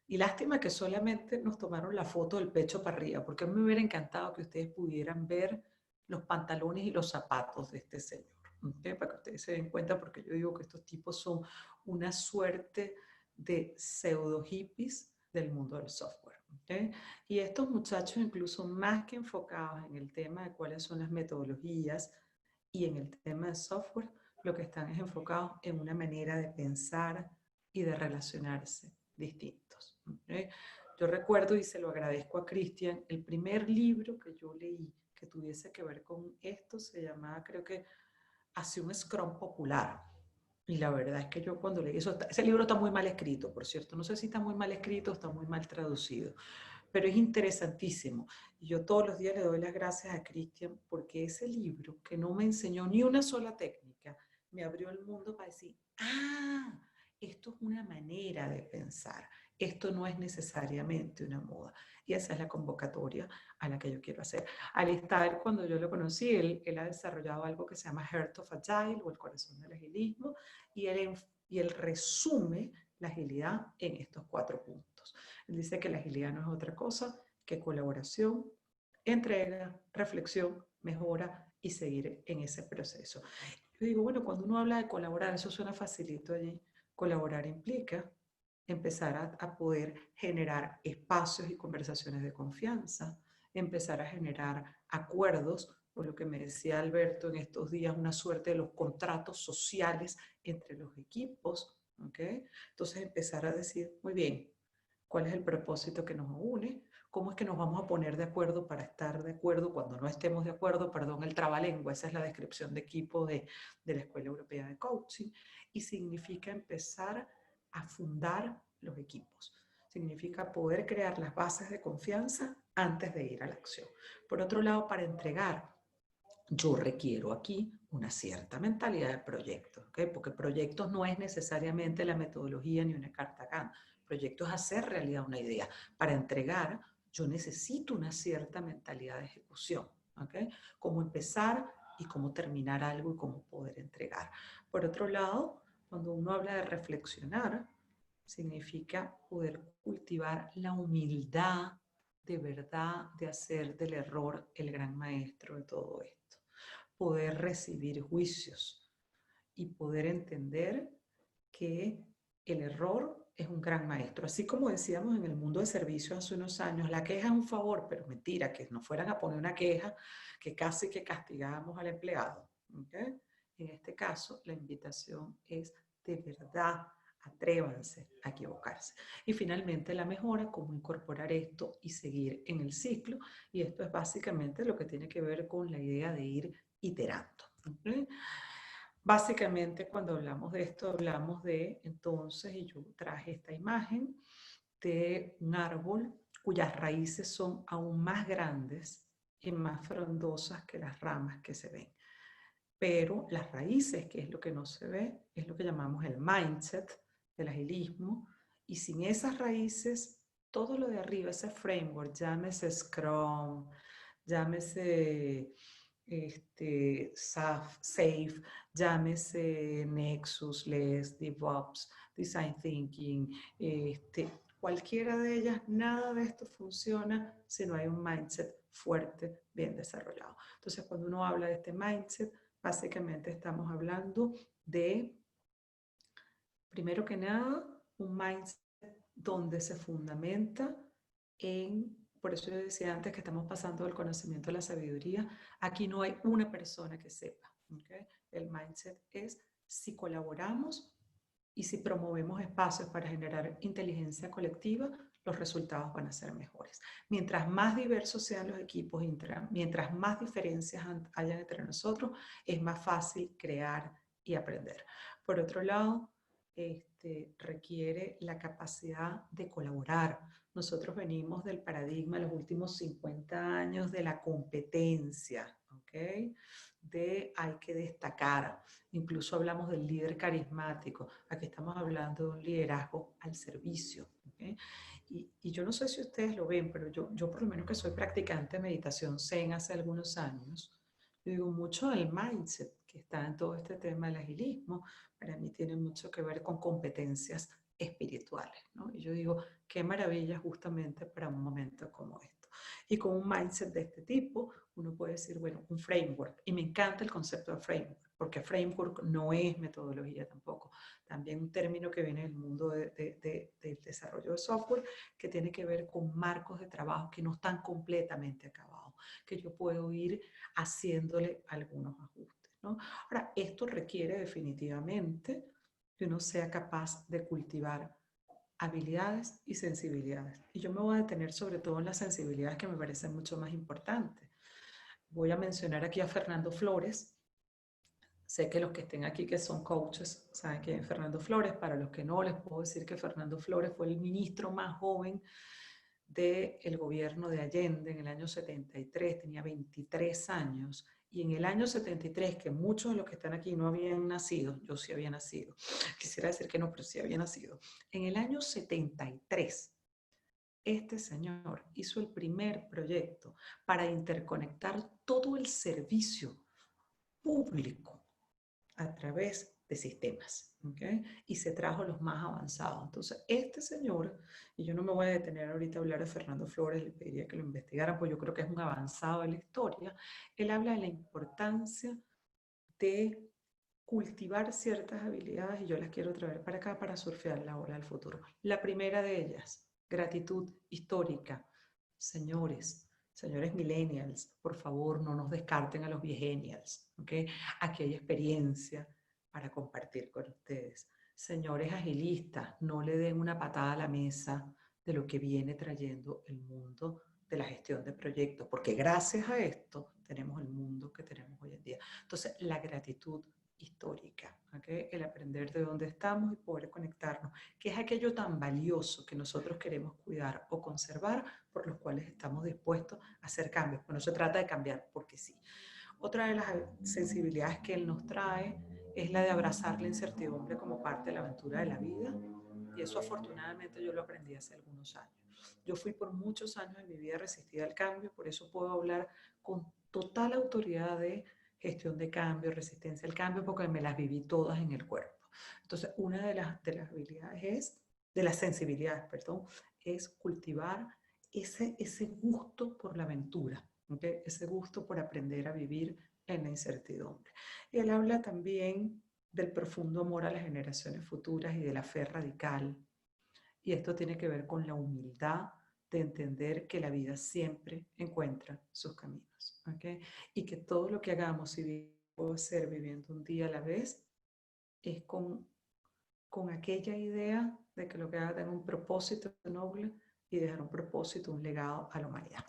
Y lástima que solamente nos tomaron la foto del pecho para arriba, porque me hubiera encantado que ustedes pudieran ver los pantalones y los zapatos de este señor. ¿Okay? Para que ustedes se den cuenta, porque yo digo que estos tipos son una suerte de pseudo hippies del mundo del software. ¿Okay? Y estos muchachos, incluso más que enfocados en el tema de cuáles son las metodologías y en el tema de software, lo que están es enfocados en una manera de pensar y de relacionarse distintos. ¿Okay? Yo recuerdo, y se lo agradezco a Cristian, el primer libro que yo leí que tuviese que ver con esto se llamaba, creo que, Hacia un Scrum Popular. Y la verdad es que yo cuando leí eso, ese libro está muy mal escrito, por cierto. No sé si está muy mal escrito o está muy mal traducido, pero es interesantísimo. Y yo todos los días le doy las gracias a Cristian porque ese libro, que no me enseñó ni una sola técnica, me abrió el mundo para decir, ah, esto es una manera de pensar, esto no es necesariamente una moda. Y esa es la convocatoria a la que yo quiero hacer. Alistair, cuando yo lo conocí, él ha desarrollado algo que se llama Heart of Agile, o el corazón del agilismo, y él resume la agilidad en estos 4 puntos. Él dice que la agilidad no es otra cosa que colaboración, entrega, reflexión, mejora y seguir en ese proceso. Yo digo, bueno, cuando uno habla de colaborar, eso suena facilito allí. Colaborar implica empezar a poder generar espacios y conversaciones de confianza, empezar a generar acuerdos, por lo que me decía Alberto en estos días, una suerte de los contratos sociales entre los equipos, ¿ok? Entonces empezar a decir, muy bien, ¿cuál es el propósito que nos une? ¿Cómo es que nos vamos a poner de acuerdo para estar de acuerdo cuando no estemos de acuerdo? Perdón, el trabalengua, esa es la descripción de equipo de la Escuela Europea de Coaching. Y significa empezar a fundar los equipos. Significa poder crear las bases de confianza antes de ir a la acción. Por otro lado, para entregar, yo requiero aquí una cierta mentalidad de proyecto, ¿okay? Porque proyectos no es necesariamente la metodología ni una carta GAN. Proyecto es hacer realidad una idea. Para entregar, yo necesito una cierta mentalidad de ejecución, ¿okay? Cómo empezar y cómo terminar algo y cómo poder entregar. Por otro lado, cuando uno habla de reflexionar, significa poder cultivar la humildad de verdad de hacer del error el gran maestro de todo esto. Poder recibir juicios y poder entender que el error es un gran maestro. Así como decíamos en el mundo de servicio hace unos años, la queja es un favor, pero mentira, que nos fueran a poner una queja que casi que castigábamos al empleado. ¿Okay? En este caso, la invitación es de verdad, atrévanse a equivocarse. Y finalmente la mejora, cómo incorporar esto y seguir en el ciclo. Y esto es básicamente lo que tiene que ver con la idea de ir iterando. ¿Okay? Básicamente cuando hablamos de esto, hablamos de, entonces, y yo traje esta imagen de un árbol cuyas raíces son aún más grandes y más frondosas que las ramas que se ven. pero las raíces, que es lo que no se ve, es lo que llamamos el mindset del agilismo, y sin esas raíces, todo lo de arriba, ese framework, llámese Scrum, llámese SAFe, llámese Nexus, LES, DevOps, Design Thinking, cualquiera de ellas, nada de esto funciona si no hay un mindset fuerte, bien desarrollado. Entonces, cuando uno habla de este mindset, básicamente estamos hablando de, primero que nada, un mindset donde se fundamenta en, por eso yo decía antes que estamos pasando del conocimiento a la sabiduría, aquí no hay una persona que sepa, ¿okay? El mindset es si colaboramos y si promovemos espacios para generar inteligencia colectiva, los resultados van a ser mejores. Mientras más diversos sean los equipos, mientras más diferencias hayan entre nosotros, es más fácil crear y aprender. Por otro lado, requiere la capacidad de colaborar. Nosotros venimos del paradigma de los últimos 50 años de la competencia, ¿ok? De hay que destacar. Incluso hablamos del líder carismático. Aquí estamos hablando de un liderazgo al servicio, ¿okay? Y yo no sé si ustedes lo ven, pero yo por lo menos que soy practicante de meditación Zen hace algunos años, yo digo mucho del mindset que está en todo este tema del agilismo, para mí tiene mucho que ver con competencias espirituales, ¿no? Y yo digo, qué maravilla justamente para un momento como esto. Y con un mindset de este tipo, uno puede decir, bueno, un framework. Y me encanta el concepto de framework, porque framework no es metodología tampoco. También un término que viene del mundo del desarrollo de software, que tiene que ver con marcos de trabajo que no están completamente acabados, que yo puedo ir haciéndole algunos ajustes, ¿no? Ahora, esto requiere definitivamente que uno sea capaz de cultivar habilidades y sensibilidades. Y yo me voy a detener sobre todo en las sensibilidades que me parecen mucho más importantes. Voy a mencionar aquí a Fernando Flores. Sé que los que estén aquí que son coaches saben quién es Fernando Flores. Para los que no, les puedo decir que Fernando Flores fue el ministro más joven del gobierno de Allende en el año 73, tenía 23 años. Y en el año 73, que muchos de los que están aquí no habían nacido, yo sí había nacido, quisiera decir que no, pero sí había nacido. En el año 73, este señor hizo el primer proyecto para interconectar todo el servicio público a través de sistemas, ¿okay? Y se trajo los más avanzados. Entonces, este señor, y yo no me voy a detener ahorita a hablar de Fernando Flores, le pediría que lo investigaran, pues yo creo que es un avanzado de la historia. Él habla de la importancia de cultivar ciertas habilidades, y yo las quiero traer para acá para surfear la ola del futuro. La primera de ellas, gratitud histórica. Señores millennials, por favor, no nos descarten a los viegenials, ¿okay? Aquí hay experiencia para compartir con ustedes. Señores agilistas, no le den una patada a la mesa de lo que viene trayendo el mundo de la gestión de proyectos, porque gracias a esto tenemos el mundo que tenemos hoy en día. Entonces, la gratitud histórica, ¿okay? El aprender de dónde estamos y poder conectarnos, que es aquello tan valioso que nosotros queremos cuidar o conservar, por los cuales estamos dispuestos a hacer cambios. Pues no se trata de cambiar porque sí. Otra de las sensibilidades que él nos trae es la de abrazar la incertidumbre como parte de la aventura de la vida, y eso afortunadamente yo lo aprendí hace algunos años. Yo fui por muchos años en mi vida resistida al cambio, por eso puedo hablar con total autoridad de gestión de cambio, resistencia al cambio, porque me las viví todas en el cuerpo. Entonces, una de las habilidades de las sensibilidades, perdón, es cultivar ese gusto por la aventura, ¿okay? Ese gusto por aprender a vivir en la incertidumbre. Y él habla también del profundo amor a las generaciones futuras y de la fe radical. Y esto tiene que ver con la humildad de entender que la vida siempre encuentra sus caminos, ¿okay? Y que todo lo que hagamos y puedo hacer viviendo un día a la vez es con aquella idea de que lo que haga tenga un propósito noble y dejar un propósito, un legado a la humanidad.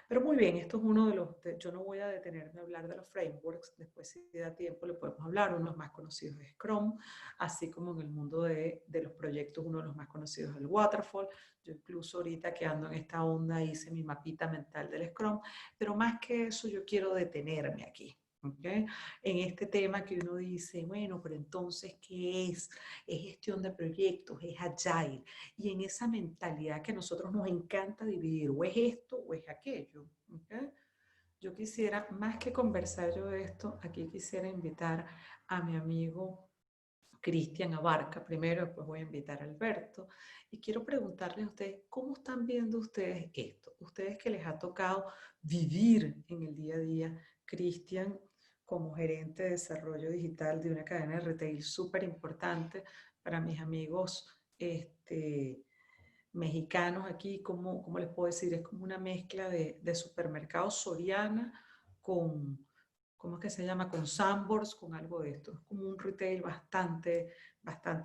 Pero muy bien, esto es uno de los, yo no voy a detenerme a hablar de los frameworks, después si da tiempo lo podemos hablar, uno de los más conocidos es Scrum, así como en el mundo de los proyectos, uno de los más conocidos es el Waterfall. Yo incluso ahorita que ando en esta onda hice mi mapita mental del Scrum, pero más que eso yo quiero detenerme aquí, ¿ok? En este tema que uno dice, bueno, pero entonces, ¿qué es? Es gestión de proyectos, es agile. Y en esa mentalidad que a nosotros nos encanta dividir, o es esto o es aquello, ¿ok? Yo quisiera, más que conversar yo de esto, aquí quisiera invitar a mi amigo Cristian Abarca primero, después voy a invitar a Alberto. Y quiero preguntarles a ustedes, ¿cómo están viendo ustedes esto? Ustedes que les ha tocado vivir en el día a día, Cristian, como gerente de desarrollo digital de una cadena de retail súper importante para mis amigos mexicanos aquí, ¿cómo les puedo decir? Es como una mezcla de supermercado Soriana con, ¿cómo es que se llama? Con Sanborns, con algo de esto. Es como un retail bastante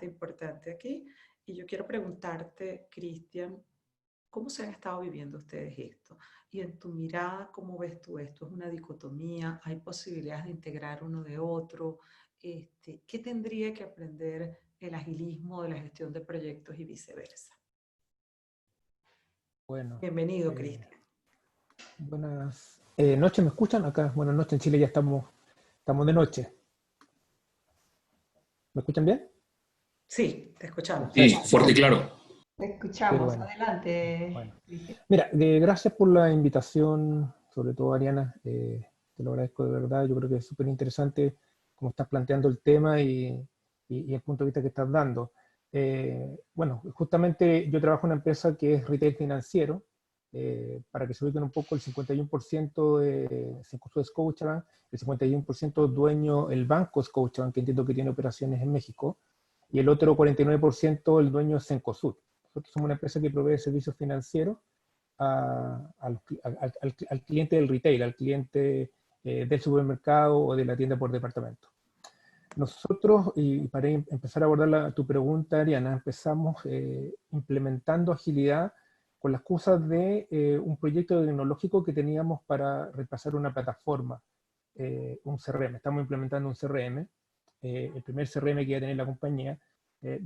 importante aquí. Y yo quiero preguntarte, Cristian, ¿cómo se han estado viviendo ustedes esto? Y en tu mirada, ¿cómo ves tú esto? ¿Es una dicotomía? ¿Hay posibilidades de integrar uno de otro? ¿Qué tendría que aprender el agilismo de la gestión de proyectos y viceversa? Bueno, Bienvenido, Cristian. buenas noches, ¿me escuchan? Acá, buenas noches, en Chile ya estamos de noche. ¿Me escuchan bien? Sí, te escuchamos. Sí, Perfecto, fuerte y claro. Te qué escuchamos. bueno. Adelante, Bueno, Cristian. mira, gracias por la invitación, sobre todo Ariana, te lo agradezco de verdad, yo creo que es súper interesante cómo estás planteando el tema y el punto de vista que estás dando. Bueno, justamente yo trabajo en una empresa que es retail financiero, para que se ubiquen un poco, el 51% de Scotiabank, el 51% dueño el banco Scotiabank, que entiendo que tiene operaciones en México, y el otro 49% el dueño es Cencosud. Nosotros somos una empresa que provee servicios financieros al cliente del retail, al cliente del supermercado o de la tienda por departamento. Nosotros, y para empezar a abordar tu pregunta, Ariana, empezamos implementando agilidad con las cosas de un proyecto tecnológico que teníamos para reemplazar una plataforma, un CRM. Estamos implementando un CRM, el primer CRM que iba a tener la compañía,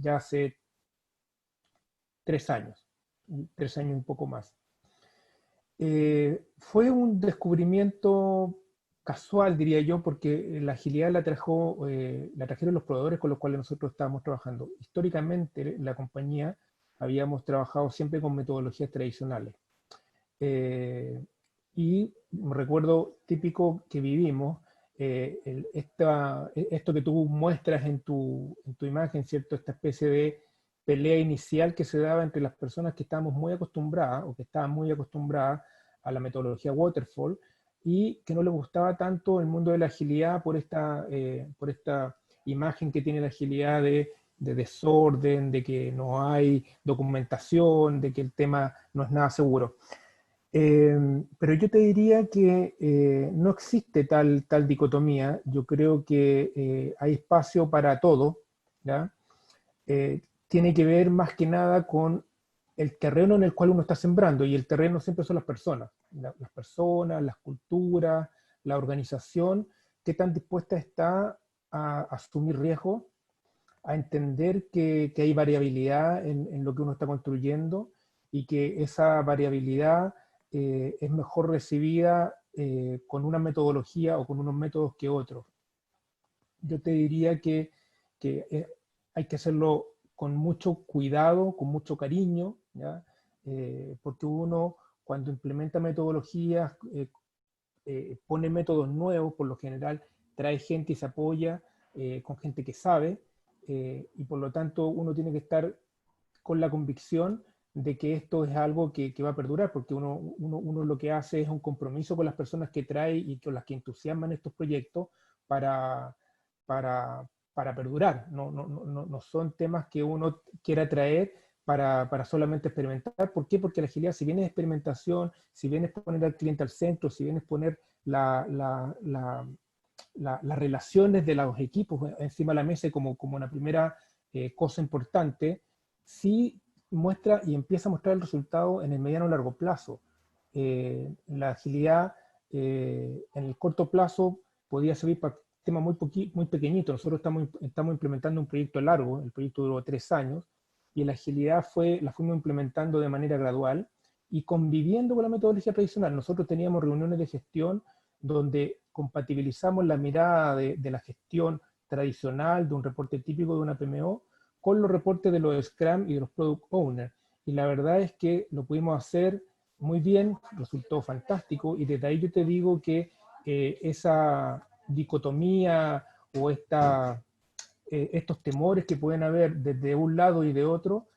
ya hace 3 años, 3 años y un poco más. Fue un descubrimiento casual, diría yo, porque la agilidad la trajeron los proveedores con los cuales nosotros estábamos trabajando. Históricamente, la compañía habíamos trabajado siempre con metodologías tradicionales. Y recuerdo típico que vivimos, esto que tú muestras en tu imagen, ¿cierto? Esta especie de pelea inicial que se daba entre las personas que estábamos muy acostumbradas o que estaban muy acostumbradas a la metodología Waterfall y que no les gustaba tanto el mundo de la agilidad por esta imagen que tiene la agilidad de desorden, de que no hay documentación, de que el tema no es nada seguro. Pero yo te diría que no existe tal dicotomía. Yo creo que hay espacio para todo, ¿ya? Tiene que ver más que nada con el terreno en el cual uno está sembrando, y el terreno siempre son las personas, las culturas, la organización, qué tan dispuesta está a asumir riesgos, a entender que hay variabilidad en lo que uno está construyendo y que esa variabilidad es mejor recibida con una metodología o con unos métodos que otros. Yo te diría que hay que hacerlo con mucho cuidado, con mucho cariño, ¿ya? Porque uno cuando implementa metodologías, pone métodos nuevos, por lo general trae gente y se apoya con gente que sabe, y por lo tanto uno tiene que estar con la convicción de que esto es algo que va a perdurar, porque uno lo que hace es un compromiso con las personas que trae y con las que entusiasman estos proyectos para perdurar. No son temas que uno quiera traer para solamente experimentar. ¿Por qué? Porque la agilidad, si bien es experimentación, si bien es poner al cliente al centro, si bien es poner las relaciones de los equipos encima de la mesa como una primera cosa importante, sí muestra y empieza a mostrar el resultado en el mediano o largo plazo. La agilidad en el corto plazo podía servir para temas muy pequeñitos. Nosotros estamos implementando un proyecto largo, el proyecto duró 3 años, y la agilidad la fuimos implementando de manera gradual y conviviendo con la metodología tradicional. Nosotros teníamos reuniones de gestión donde compatibilizamos la mirada de la gestión tradicional, de un reporte típico de una PMO, con los reportes de los Scrum y de los Product Owners. Y la verdad es que lo pudimos hacer muy bien, resultó fantástico, y desde ahí yo te digo que esa dicotomía o estos temores que pueden haber desde un lado y de otro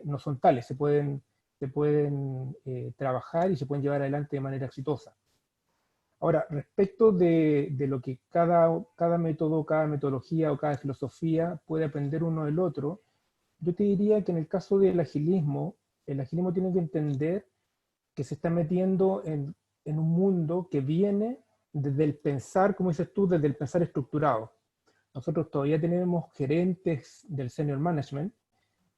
no son tales, se pueden trabajar y se pueden llevar adelante de manera exitosa. Ahora, respecto de lo que cada método, cada metodología o cada filosofía puede aprender uno del otro, yo te diría que en el caso del agilismo, el agilismo tiene que entender que se está metiendo en un mundo que viene desde el pensar, como dices tú, desde el pensar estructurado. Nosotros todavía tenemos gerentes del senior management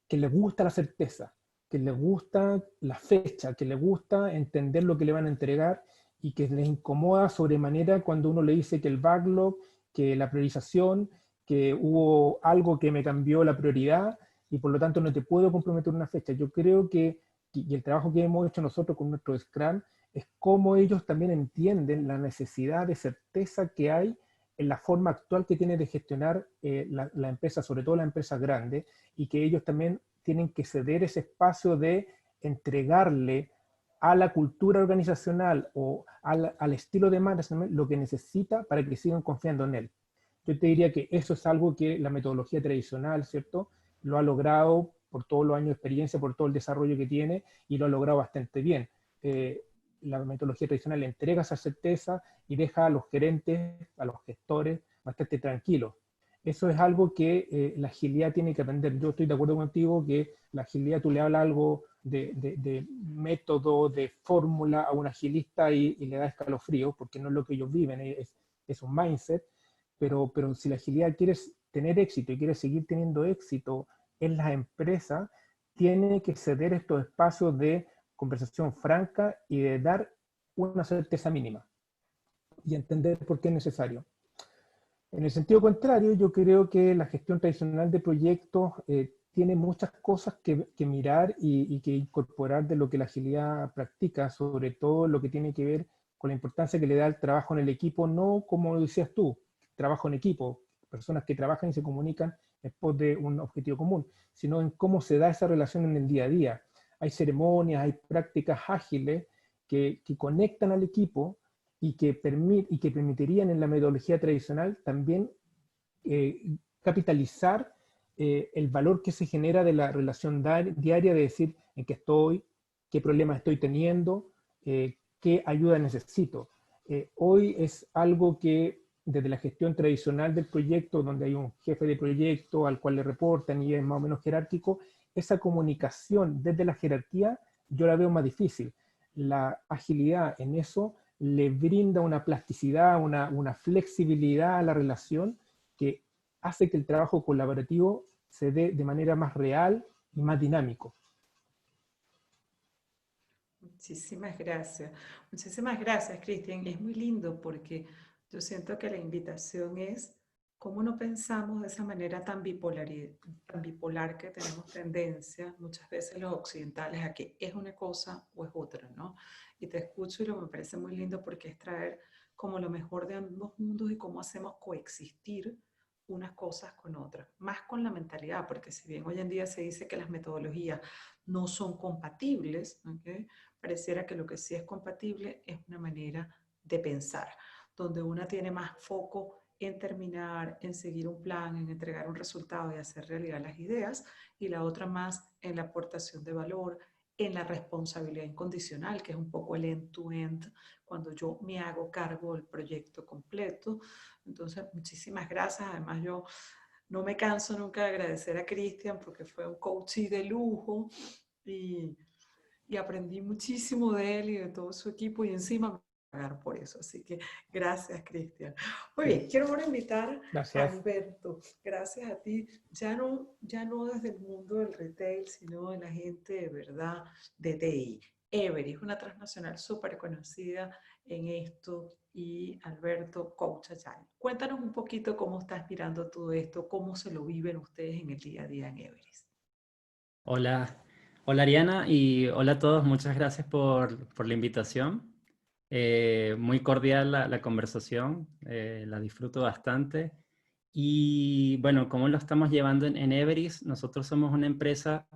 que les gusta la certeza, que les gusta la fecha, que les gusta entender lo que le van a entregar y que les incomoda sobremanera cuando uno le dice que el backlog, que la priorización, que hubo algo que me cambió la prioridad y por lo tanto no te puedo comprometer una fecha. Yo creo que, y el trabajo que hemos hecho nosotros con nuestro Scrum, es cómo ellos también entienden la necesidad de certeza que hay en la forma actual que tiene de gestionar la empresa, sobre todo la empresa grande, y que ellos también tienen que ceder ese espacio de entregarle a la cultura organizacional o al estilo de management lo que necesita para que sigan confiando en él. Yo te diría que eso es algo que la metodología tradicional, ¿cierto?, lo ha logrado por todos los años de experiencia, por todo el desarrollo que tiene, y lo ha logrado bastante bien. La metodología tradicional entrega esa certeza y deja a los gerentes, a los gestores, bastante tranquilos. Eso es algo que la agilidad tiene que aprender. Yo estoy de acuerdo contigo que la agilidad, tú le hablas algo de método, de fórmula a un agilista y le da escalofrío, porque no es lo que ellos viven, es un mindset, pero si la agilidad quiere tener éxito y quiere seguir teniendo éxito en las empresas, tiene que ceder estos espacios de conversación franca y de dar una certeza mínima y entender por qué es necesario. En el sentido contrario, yo creo que la gestión tradicional de proyectos tiene muchas cosas que mirar y que incorporar de lo que la agilidad practica, sobre todo lo que tiene que ver con la importancia que le da el trabajo en el equipo, no como decías tú, trabajo en equipo, personas que trabajan y se comunican en pos de un objetivo común, sino en cómo se da esa relación en el día a día. Hay ceremonias, hay prácticas ágiles que conectan al equipo y que permitirían en la metodología tradicional también capitalizar el valor que se genera de la relación diaria, de decir en qué estoy, qué problemas estoy teniendo, qué ayuda necesito. Hoy es algo que desde la gestión tradicional del proyecto, donde hay un jefe de proyecto al cual le reportan y es más o menos jerárquico, esa comunicación desde la jerarquía yo la veo más difícil. La agilidad en eso le brinda una plasticidad, una flexibilidad a la relación que hace que el trabajo colaborativo se dé de manera más real y más dinámico. Muchísimas gracias. Muchísimas gracias, Cristian. Es muy lindo porque yo siento que la invitación es cómo no pensamos de esa manera tan bipolar que tenemos tendencia muchas veces los occidentales a que es una cosa o es otra, ¿no? Y te escucho y lo me parece muy lindo porque es traer como lo mejor de ambos mundos y cómo hacemos coexistir unas cosas con otras, más con la mentalidad, porque si bien hoy en día se dice que las metodologías no son compatibles, ¿okay? Pareciera que lo que sí es compatible es una manera de pensar, donde una tiene más foco en terminar, en seguir un plan, en entregar un resultado y hacer realidad las ideas, y la otra más en la aportación de valor, en la responsabilidad incondicional, que es un poco el end-to-end, cuando yo me hago cargo del proyecto completo. Entonces, muchísimas gracias. Además, yo no me canso nunca de agradecer a Cristian porque fue un coach de lujo y aprendí muchísimo de él y de todo su equipo y encima me pagar por eso. Así que gracias, Cristian. Muy bien, quiero ahora invitar a Alberto. Gracias a ti. Ya no desde el mundo del retail, sino de la gente de verdad de TI. Every es una transnacional súper conocida en esto y Alberto, coach agile. Cuéntanos un poquito cómo estás mirando todo esto, cómo se lo viven ustedes en el día a día en Everest. Hola, hola Ariana y hola a todos, muchas gracias por la invitación. Muy cordial la conversación, la disfruto bastante. Y bueno, ¿cómo lo estamos llevando en Everis? Nosotros somos una empresa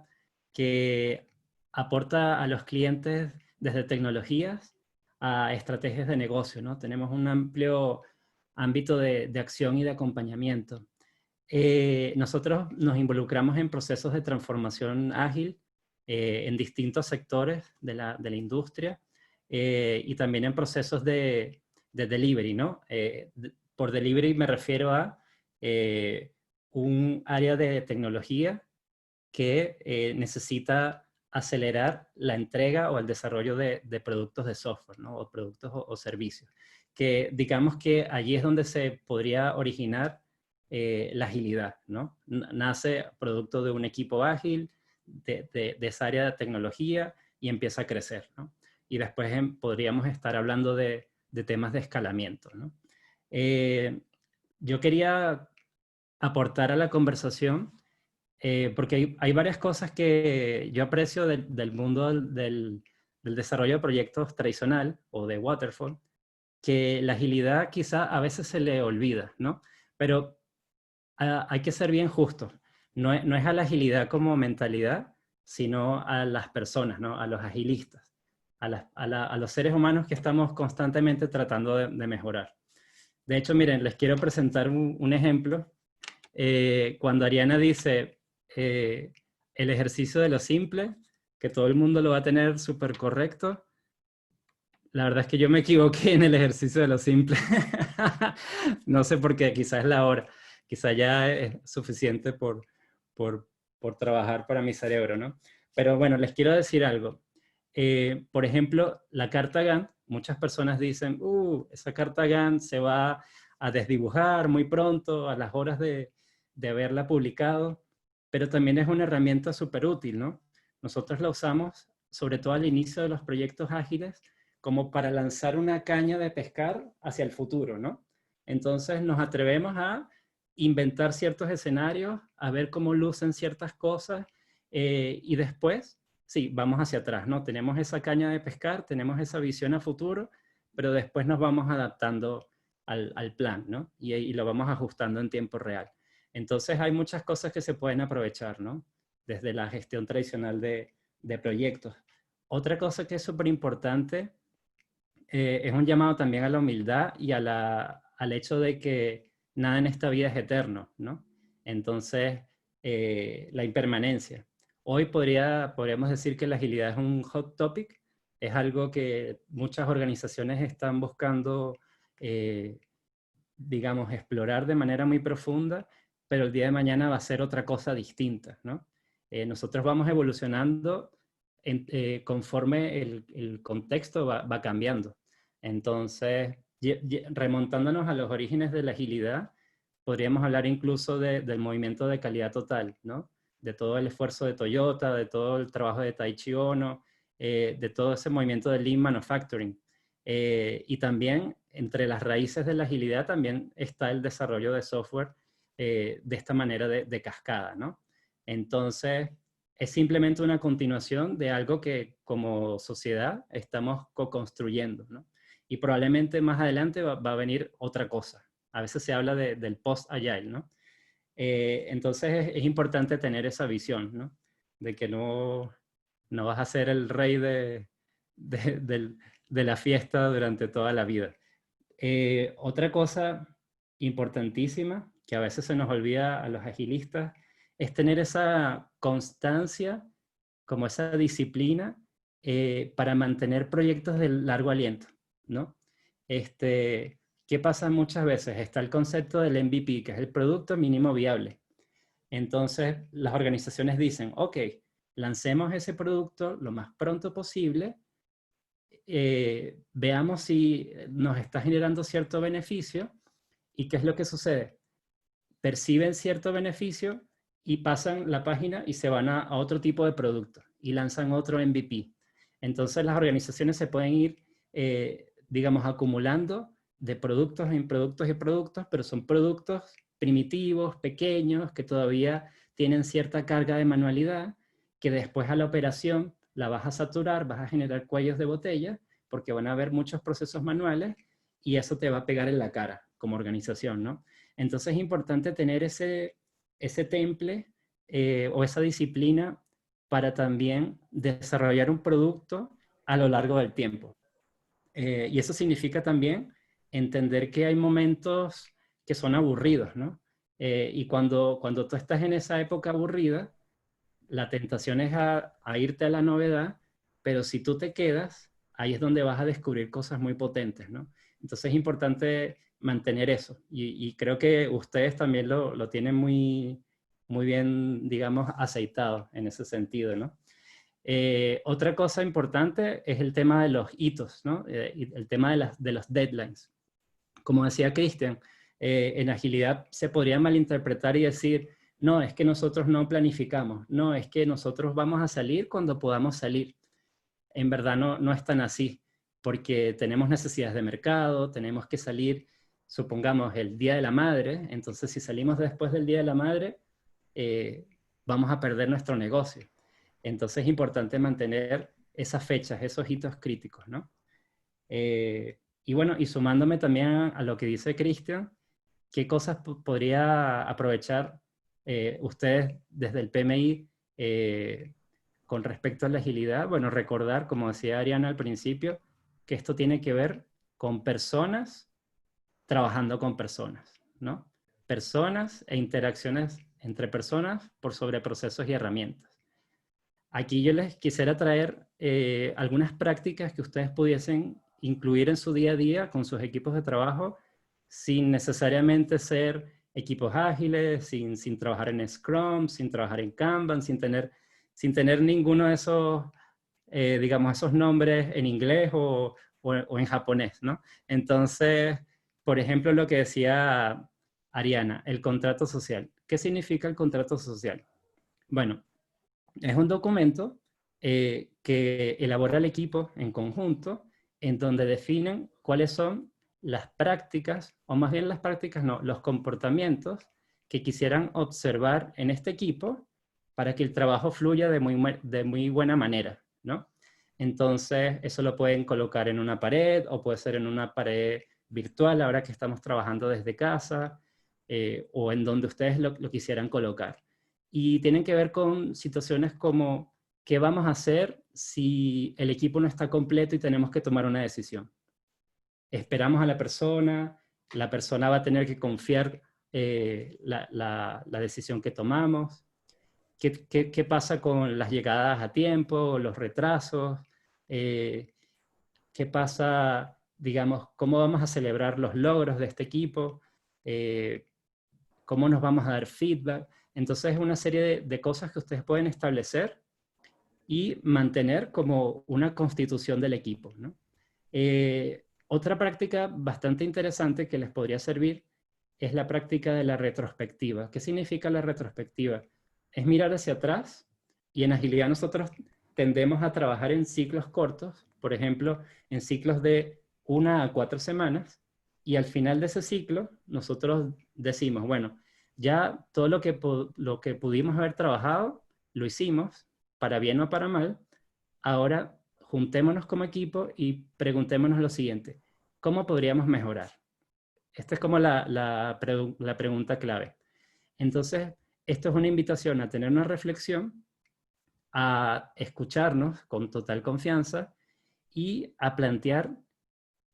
que aporta a los clientes desde tecnologías a estrategias de negocio, ¿no? Tenemos un amplio ámbito de acción y de acompañamiento. Nosotros nos involucramos en procesos de transformación ágil en distintos sectores de la industria y también en procesos de delivery, ¿no? Por delivery me refiero a un área de tecnología que necesita acelerar la entrega o el desarrollo de productos de software, ¿no? O productos o servicios. Que digamos que allí es donde se podría originar la agilidad, ¿no? Nace producto de un equipo ágil, de esa área de tecnología y empieza a crecer, ¿no? Y después podríamos estar hablando de temas de escalamiento, ¿no? Yo quería aportar a la conversación porque hay varias cosas que yo aprecio del mundo del desarrollo de proyectos tradicional o de waterfall, que la agilidad quizá a veces se le olvida, ¿no? Pero hay que ser bien justos. No es a la agilidad como mentalidad, sino a las personas, ¿no? A los agilistas, a los seres humanos que estamos constantemente tratando de mejorar. De hecho, miren, les quiero presentar un ejemplo. Cuando Ariana dice el ejercicio de lo simple, que todo el mundo lo va a tener súper correcto, la verdad es que yo me equivoqué en el ejercicio de lo simple. No sé por qué, quizás es la hora. Quizás ya es suficiente por trabajar para mi cerebro, ¿no? Pero bueno, les quiero decir algo. Por ejemplo, la carta Gantt, muchas personas dicen, esa carta Gantt se va a desdibujar muy pronto, a las horas de haberla publicado, pero también es una herramienta súper útil, ¿no? Nosotros la usamos, sobre todo al inicio de los proyectos ágiles, como para lanzar una caña de pescar hacia el futuro, ¿no? Entonces nos atrevemos a inventar ciertos escenarios, a ver cómo lucen ciertas cosas y después, sí, vamos hacia atrás, ¿no? Tenemos esa caña de pescar, tenemos esa visión a futuro, pero después nos vamos adaptando al plan, ¿no? Y lo vamos ajustando en tiempo real. Entonces hay muchas cosas que se pueden aprovechar, ¿no? Desde la gestión tradicional de proyectos. Otra cosa que es súper importante es un llamado también a la humildad y al hecho de que nada en esta vida es eterno, ¿no? Entonces, la impermanencia. Hoy podríamos decir que la agilidad es un hot topic, es algo que muchas organizaciones están buscando, digamos, explorar de manera muy profunda, pero el día de mañana va a ser otra cosa distinta, ¿no? Nosotros vamos evolucionando conforme el contexto va cambiando. Entonces, remontándonos a los orígenes de la agilidad, podríamos hablar incluso del movimiento de calidad total, ¿no? De todo el esfuerzo de Toyota, de todo el trabajo de Taiichi Ohno, de todo ese movimiento de Lean Manufacturing. Y también entre las raíces de la agilidad también está el desarrollo de software de esta manera de cascada, ¿no? Entonces, es simplemente una continuación de algo que como sociedad estamos co-construyendo, ¿no? Y probablemente más adelante va a venir otra cosa. A veces se habla del post-agile, ¿no? Entonces es importante tener esa visión, ¿no? De que no vas a ser el rey de la fiesta durante toda la vida. Otra cosa importantísima que a veces se nos olvida a los agilistas es tener esa constancia, como esa disciplina para mantener proyectos de largo aliento, ¿no? ¿Qué pasa muchas veces? Está el concepto del MVP, que es el producto mínimo viable. Entonces, las organizaciones dicen, ok, lancemos ese producto lo más pronto posible, veamos si nos está generando cierto beneficio, y ¿qué es lo que sucede? Perciben cierto beneficio y pasan la página y se van a otro tipo de producto y lanzan otro MVP. Entonces las organizaciones se pueden ir, digamos, acumulando de productos en productos y productos, pero son productos primitivos, pequeños, que todavía tienen cierta carga de manualidad, que después a la operación la vas a saturar, vas a generar cuellos de botella, porque van a haber muchos procesos manuales y eso te va a pegar en la cara como organización, ¿no? Entonces es importante tener ese temple o esa disciplina para también desarrollar un producto a lo largo del tiempo. Y eso significa también entender que hay momentos que son aburridos, ¿no? Y cuando tú estás en esa época aburrida, la tentación es a irte a la novedad, pero si tú te quedas, ahí es donde vas a descubrir cosas muy potentes, ¿no? Entonces es importante mantener eso. Y creo que ustedes también lo tienen muy, muy bien, digamos, aceitado en ese sentido, ¿no? Otra cosa importante es el tema de los hitos, ¿no? Y el tema de los deadlines. Como decía Cristian, en agilidad se podría malinterpretar y decir, no, es que nosotros no planificamos, no, es que nosotros vamos a salir cuando podamos salir. En verdad no es tan así, porque tenemos necesidades de mercado, tenemos que salir, supongamos, el Día de la Madre, entonces si salimos después del Día de la Madre, vamos a perder nuestro negocio. Entonces es importante mantener esas fechas, esos hitos críticos, ¿no? Y bueno, y sumándome también a lo que dice Cristian, ¿qué cosas podría aprovechar ustedes desde el PMI con respecto a la agilidad? Bueno, recordar, como decía Ariana al principio, que esto tiene que ver con personas trabajando con personas, ¿no? Personas e interacciones entre personas por sobre procesos y herramientas. Aquí yo les quisiera traer algunas prácticas que ustedes pudiesen incluir en su día a día con sus equipos de trabajo sin necesariamente ser equipos ágiles, sin trabajar en Scrum, sin trabajar en Kanban, sin tener ninguno de esos, digamos, esos nombres en inglés o en japonés, ¿no? Entonces, por ejemplo, lo que decía Ariana, el contrato social. ¿Qué significa el contrato social? Bueno, es un documento que elabora el equipo en conjunto, en donde definen cuáles son las prácticas, o más bien las prácticas no, los comportamientos que quisieran observar en este equipo para que el trabajo fluya de muy buena manera, ¿no? Entonces, eso lo pueden colocar en una pared o puede ser en una pared virtual ahora que estamos trabajando desde casa o en donde ustedes lo quisieran colocar. Y tienen que ver con situaciones como qué vamos a hacer si el equipo no está completo y tenemos que tomar una decisión. Esperamos a la persona va a tener que confiar la decisión que tomamos. ¿Qué pasa con las llegadas a tiempo, los retrasos? ¿Qué pasa, digamos, cómo vamos a celebrar los logros de este equipo? ¿Cómo nos vamos a dar feedback? Entonces es una serie de cosas que ustedes pueden establecer y mantener como una constitución del equipo, ¿no? Otra práctica bastante interesante que les podría servir es la práctica de la retrospectiva. ¿Qué significa la retrospectiva? Es mirar hacia atrás y en agilidad nosotros tendemos a trabajar en ciclos cortos, por ejemplo, en ciclos de 1 a 4 semanas, y al final de ese ciclo nosotros decimos, bueno, ya todo lo que pudimos haber trabajado, lo hicimos, para bien o para mal. Ahora juntémonos como equipo y preguntémonos lo siguiente: ¿cómo podríamos mejorar? Esta es como la pregunta clave. Entonces, esto es una invitación a tener una reflexión, a escucharnos con total confianza y a plantear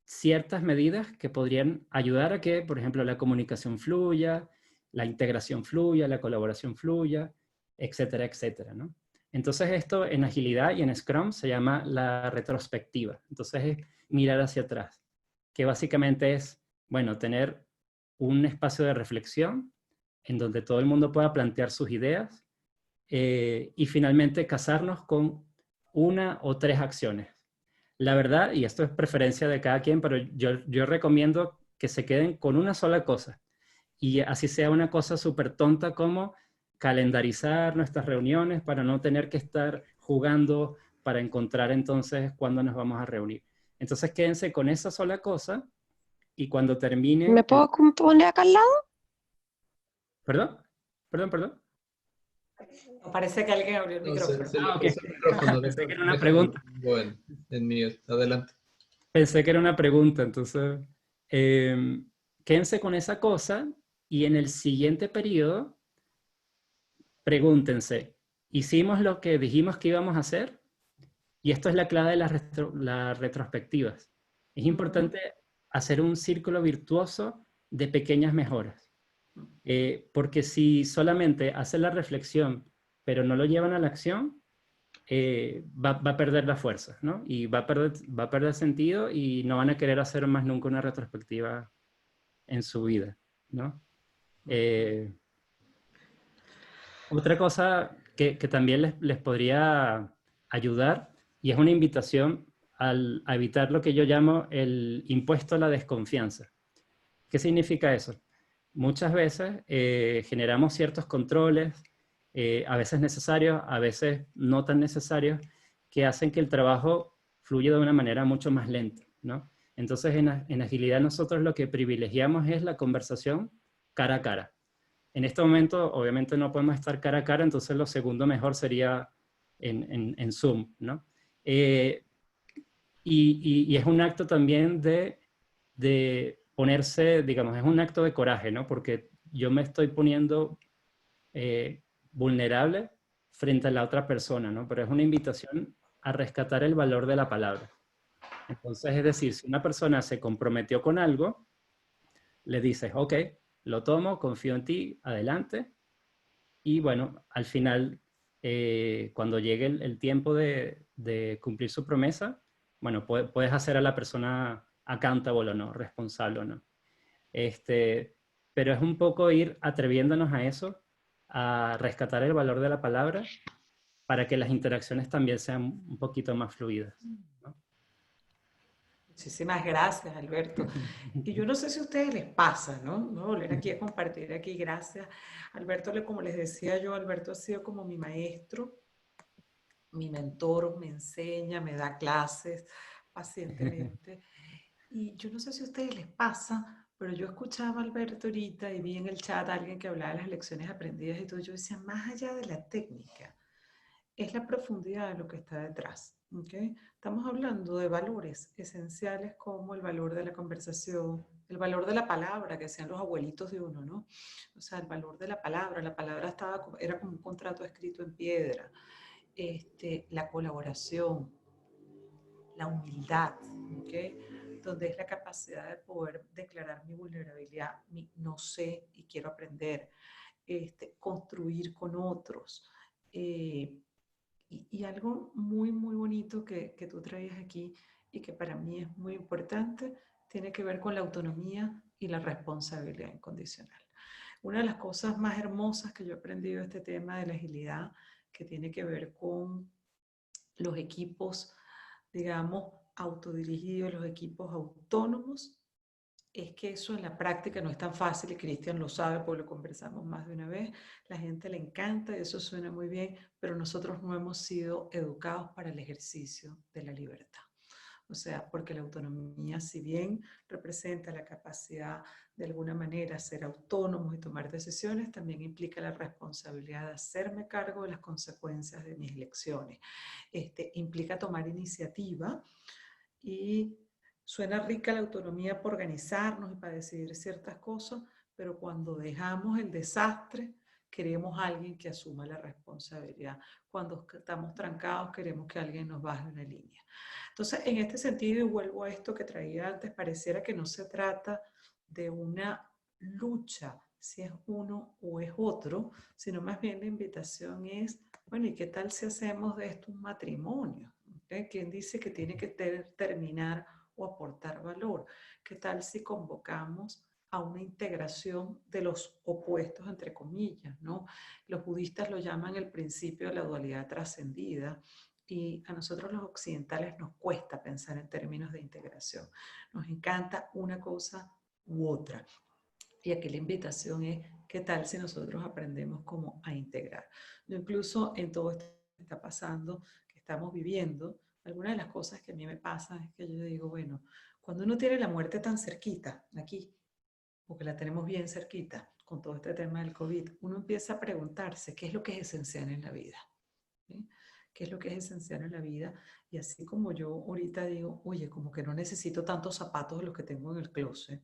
ciertas medidas que podrían ayudar a que, por ejemplo, la comunicación fluya, la integración fluya, la colaboración fluya, etcétera, etcétera, ¿no? Entonces esto en agilidad y en Scrum se llama la retrospectiva. Entonces es mirar hacia atrás, que básicamente es, bueno, tener un espacio de reflexión en donde todo el mundo pueda plantear sus ideas y finalmente casarnos con 1 o 3 acciones. La verdad, y esto es preferencia de cada quien, pero yo recomiendo que se queden con una sola cosa. Y así sea una cosa súper tonta como calendarizar nuestras reuniones para no tener que estar jugando para encontrar entonces cuándo nos vamos a reunir. Entonces quédense con esa sola cosa y cuando terminen... ¿Me puedo poner acá al lado? ¿Perdón? ¿Perdón? Parece que alguien abrió el No, micrófono. se le ok. puso el micrófono. Pensé que era una pregunta. En mute. Adelante. Pensé que era una pregunta, entonces quédense con esa cosa y en el siguiente periodo pregúntense, ¿hicimos lo que dijimos que íbamos a hacer? Y esto es la clave de las retrospectivas. Es importante hacer un círculo virtuoso de pequeñas mejoras. Porque si solamente hacen la reflexión, pero no lo llevan a la acción, va a perder la fuerza, ¿no? Y va a perder sentido y no van a querer hacer más nunca una retrospectiva en su vida, ¿no? Otra cosa que también les podría ayudar, y es una invitación a evitar lo que yo llamo el impuesto a la desconfianza. ¿Qué significa eso? Muchas veces generamos ciertos controles, a veces necesarios, a veces no tan necesarios, que hacen que el trabajo fluya de una manera mucho más lenta, ¿no? Entonces, en agilidad nosotros lo que privilegiamos es la conversación cara a cara. En este momento, obviamente, no podemos estar cara a cara, entonces lo segundo mejor sería en Zoom, ¿no? Y es un acto también de ponerse, digamos, es un acto de coraje, ¿no? Porque yo me estoy poniendo vulnerable frente a la otra persona, ¿no? Pero es una invitación a rescatar el valor de la palabra. Entonces, es decir, si una persona se comprometió con algo, le dices, ok, lo tomo, confío en ti, adelante. Y bueno, al final, cuando llegue el tiempo de cumplir su promesa, bueno, puedes hacer a la persona accountable o no, responsable o no. Pero es un poco ir atreviéndonos a eso, a rescatar el valor de la palabra para que las interacciones también sean un poquito más fluidas, ¿no? Muchísimas gracias, Alberto. Y yo no sé si a ustedes les pasa, ¿no? No volver aquí a compartir aquí, gracias. Alberto, como les decía yo, Alberto ha sido como mi maestro, mi mentor, me enseña, me da clases pacientemente. Y yo no sé si a ustedes les pasa, pero yo escuchaba a Alberto ahorita y vi en el chat a alguien que hablaba de las lecciones aprendidas y todo. Yo decía, más allá de la técnica, es la profundidad de lo que está detrás. ¿Okay? Estamos hablando de valores esenciales como el valor de la conversación, el valor de la palabra, que sean los abuelitos de uno, ¿no? O sea, el valor de la palabra era como un contrato escrito en piedra. La colaboración, la humildad, ¿okay? Donde es la capacidad de poder declarar mi vulnerabilidad, mi no sé y quiero aprender, construir con otros. Y algo muy, muy bonito que tú traías aquí y que para mí es muy importante, tiene que ver con la autonomía y la responsabilidad incondicional. Una de las cosas más hermosas que yo he aprendido de este tema de la agilidad, que tiene que ver con los equipos, digamos, autodirigidos, los equipos autónomos, es que eso en la práctica no es tan fácil y Cristian lo sabe porque lo conversamos más de una vez. La gente le encanta y eso suena muy bien, pero nosotros no hemos sido educados para el ejercicio de la libertad. O sea, porque la autonomía, si bien representa la capacidad de alguna manera ser autónomos y tomar decisiones, también implica la responsabilidad de hacerme cargo de las consecuencias de mis elecciones. Implica tomar iniciativa y suena rica la autonomía para organizarnos y para decidir ciertas cosas, pero cuando dejamos el desastre, queremos a alguien que asuma la responsabilidad. Cuando estamos trancados, queremos que alguien nos baje una línea. Entonces, en este sentido, y vuelvo a esto que traía antes, pareciera que no se trata de una lucha, si es uno o es otro, sino más bien la invitación es, bueno, ¿y qué tal si hacemos de esto un matrimonio? ¿Okay? ¿Quién dice que tiene que terminar o aportar valor? ¿Qué tal si convocamos a una integración de los opuestos, entre comillas, ¿no? Los budistas lo llaman el principio de la dualidad trascendida y a nosotros los occidentales nos cuesta pensar en términos de integración. Nos encanta una cosa u otra. Y aquí la invitación es, ¿qué tal si nosotros aprendemos cómo a integrar? Yo incluso en todo esto que está pasando, que estamos viviendo, alguna de las cosas que a mí me pasa es que yo digo, bueno, cuando uno tiene la muerte tan cerquita, aquí, porque la tenemos bien cerquita, con todo este tema del COVID, uno empieza a preguntarse qué es lo que es esencial en la vida. ¿Sí? qué es lo que es esencial en la vida. Y así como yo ahorita digo, oye, como que no necesito tantos zapatos de los que tengo en el closet,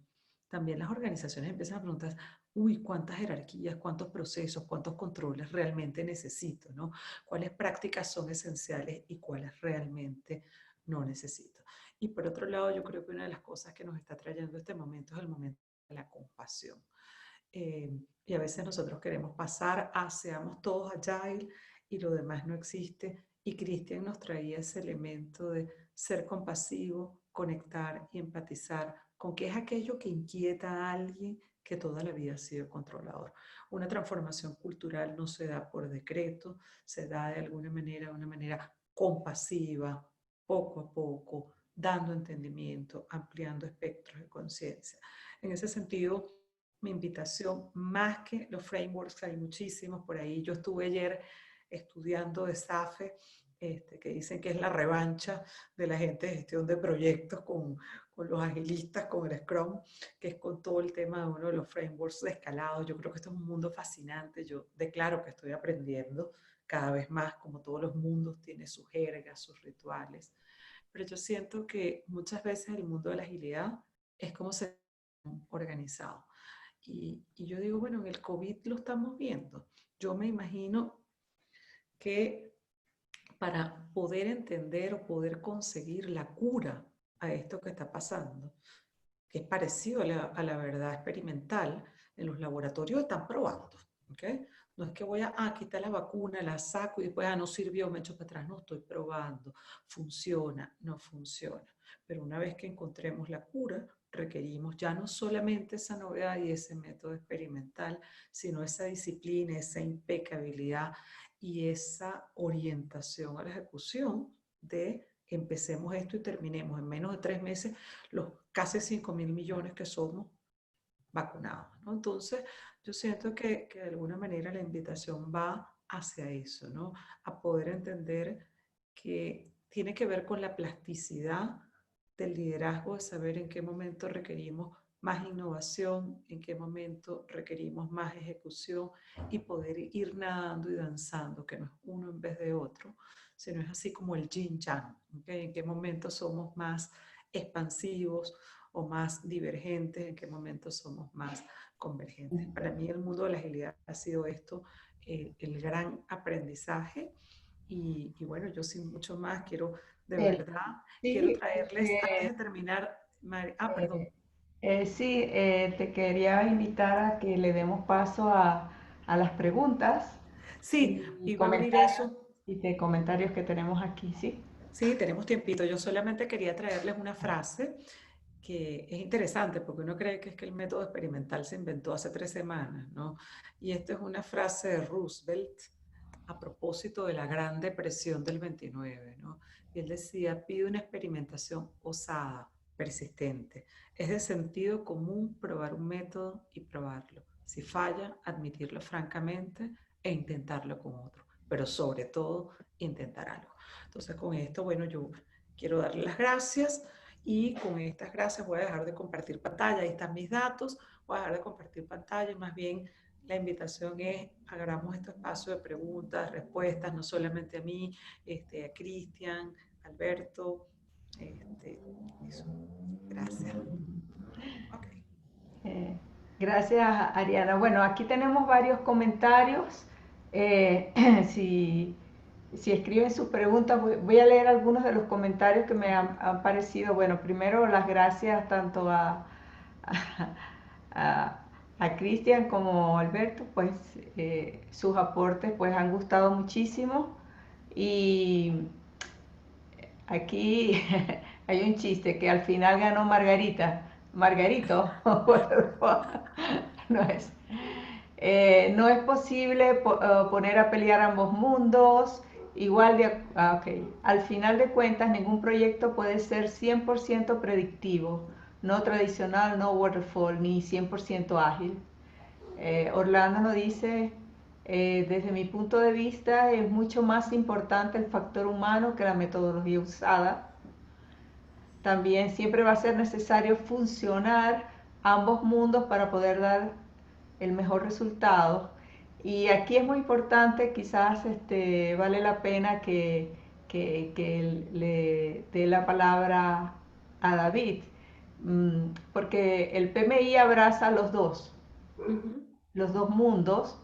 también las organizaciones empiezan a preguntar, uy, ¿cuántas jerarquías, cuántos procesos, cuántos controles realmente necesito, ¿no? ¿Cuáles prácticas son esenciales y cuáles realmente no necesito? Y por otro lado, yo creo que una de las cosas que nos está trayendo este momento es el momento de la compasión. Y a veces nosotros queremos pasar a seamos todos agile y lo demás no existe. Y Cristian nos traía ese elemento de ser compasivo, conectar y empatizar con qué es aquello que inquieta a alguien que toda la vida ha sido controlador. Una transformación cultural no se da por decreto, se da de alguna manera, de una manera compasiva, poco a poco, dando entendimiento, ampliando espectros de conciencia. En ese sentido, mi invitación, más que los frameworks, hay muchísimos por ahí. Yo estuve ayer estudiando de SAFe, que dicen que es la revancha de la gente de gestión de proyectos con los agilistas, con el Scrum, que es con todo el tema de uno de los frameworks de escalado. Yo creo que esto es un mundo fascinante. Yo declaro que estoy aprendiendo cada vez más, como todos los mundos, tiene sus jergas, sus rituales. Pero yo siento que muchas veces el mundo de la agilidad es como se ha organizado. Y yo digo, bueno, en el COVID lo estamos viendo. Yo me imagino que para poder entender o poder conseguir la cura a esto que está pasando, que es parecido a la verdad experimental, en los laboratorios están probando, ¿ok? No es que voy a quitar la vacuna, la saco y después no sirvió, me echo para atrás. No, estoy probando. Funciona, no funciona. Pero una vez que encontremos la cura, requerimos ya no solamente esa novedad y ese método experimental, sino esa disciplina, esa impecabilidad y esa orientación a la ejecución de empecemos esto y terminemos en menos de 3 meses los casi 5.000 millones que somos vacunados, ¿no? Entonces, yo siento que de alguna manera la invitación va hacia eso, ¿no? A poder entender que tiene que ver con la plasticidad del liderazgo, de saber en qué momento requerimos más innovación, en qué momento requerimos más ejecución y poder ir nadando y danzando, que no es uno en vez de otro, sino es así como el yin-yang, ¿okay? En qué momento somos más expansivos o más divergentes, en qué momento somos más convergentes. Para mí el mundo de la agilidad ha sido esto, el gran aprendizaje y bueno, yo sin mucho más quiero, de verdad, quiero Sí, traerles, antes de terminar, perdón. sí, te quería invitar a que le demos paso a las preguntas Sí, y iba a abrir comentarios, eso. y de comentarios que tenemos aquí, ¿sí? Sí, tenemos tiempito. Yo solamente quería traerles una frase que es interesante porque uno cree que es que el método experimental se inventó hace 3 semanas, ¿no? Y esta es una frase de Roosevelt a propósito de la Gran Depresión del 29, ¿no? Y él decía, pide una experimentación osada, persistente. Es de sentido común probar un método y probarlo. Si falla, admitirlo francamente e intentarlo con otro. Pero sobre todo, intentar algo. Entonces, con esto, bueno, yo quiero darle las gracias y con estas gracias voy a dejar de compartir pantalla. Ahí están mis datos. Voy a dejar de compartir pantalla y más bien la invitación es, hagamos este espacio de preguntas, respuestas, no solamente a mí, a Cristian, Alberto, eso. Gracias. Okay. Eh, gracias, Ariana. Bueno, aquí tenemos varios comentarios. Si, si escriben sus preguntas, voy a leer algunos de los comentarios que me han parecido. Bueno, primero las gracias tanto a Cristian como a Alberto, pues sus aportes pues han gustado muchísimo. Y aquí hay un chiste que al final ganó Margarita. Margarito, no es. No es posible poner a pelear ambos mundos. Igual de, okay. Al final de cuentas, ningún proyecto puede ser 100% predictivo, no tradicional, no waterfall, ni 100% ágil. Orlando nos dice, desde mi punto de vista, es mucho más importante el factor humano que la metodología usada. También siempre va a ser necesario funcionar ambos mundos para poder dar el mejor resultado. Y aquí es muy importante, quizás vale la pena que le dé la palabra a David, porque el PMI abraza Ujú. los dos mundos,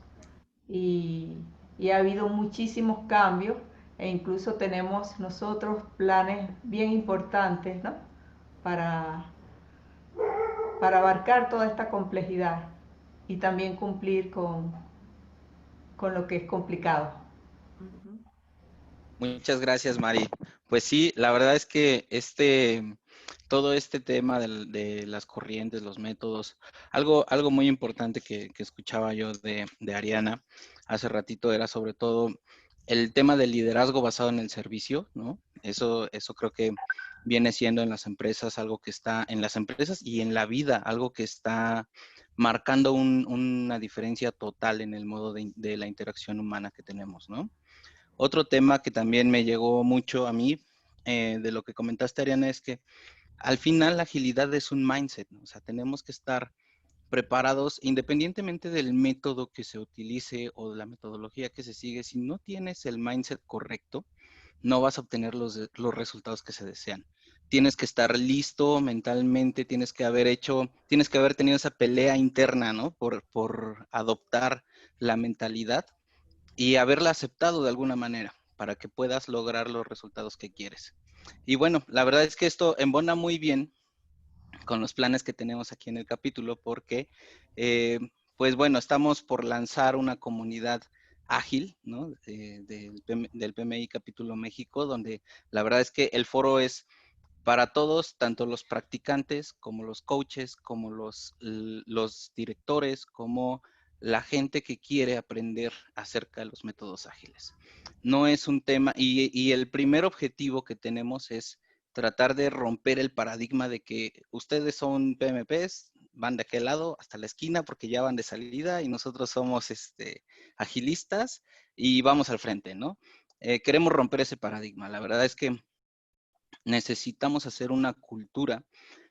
y, y ha habido muchísimos cambios e incluso tenemos nosotros planes bien importantes, ¿no? para, para abarcar toda esta complejidad y también cumplir con lo que es complicado. Ujú. Muchas gracias, Mari. Pues sí, la verdad es que todo este tema de las corrientes, los métodos, algo muy importante que escuchaba yo de Ariana hace ratito era sobre todo el tema del liderazgo basado en el servicio, ¿no? Eso creo que viene siendo en las empresas algo que está, en las empresas y en la vida, algo que está marcando una diferencia total en el modo de la interacción humana que tenemos, ¿no? Otro tema que también me llegó mucho a mí, de lo que comentaste, Ariana, es que al final la agilidad es un mindset, ¿no? O sea, tenemos que estar preparados independientemente del método que se utilice o de la metodología que se sigue. Si no tienes el mindset correcto, no vas a obtener los resultados que se desean. Tienes que estar listo mentalmente, tienes que haber tenido esa pelea interna, ¿no? Por adoptar la mentalidad y haberla aceptado de alguna manera para que puedas lograr los resultados que quieres. Y bueno, la verdad es que esto embona muy bien con los planes que tenemos aquí en el capítulo porque, eh, pues bueno, estamos por lanzar una comunidad ágil, ¿no? Del PMI Capítulo México, donde la verdad es que el foro es para todos, tanto los practicantes como los coaches, como los directores, como la gente que quiere aprender acerca de los métodos ágiles. No es un tema, y el primer objetivo que tenemos es tratar de romper el paradigma de que ustedes son PMPs, van de aquel lado hasta la esquina porque ya van de salida y nosotros somos agilistas y vamos al frente, ¿no? Queremos romper ese paradigma. La verdad es que necesitamos hacer una cultura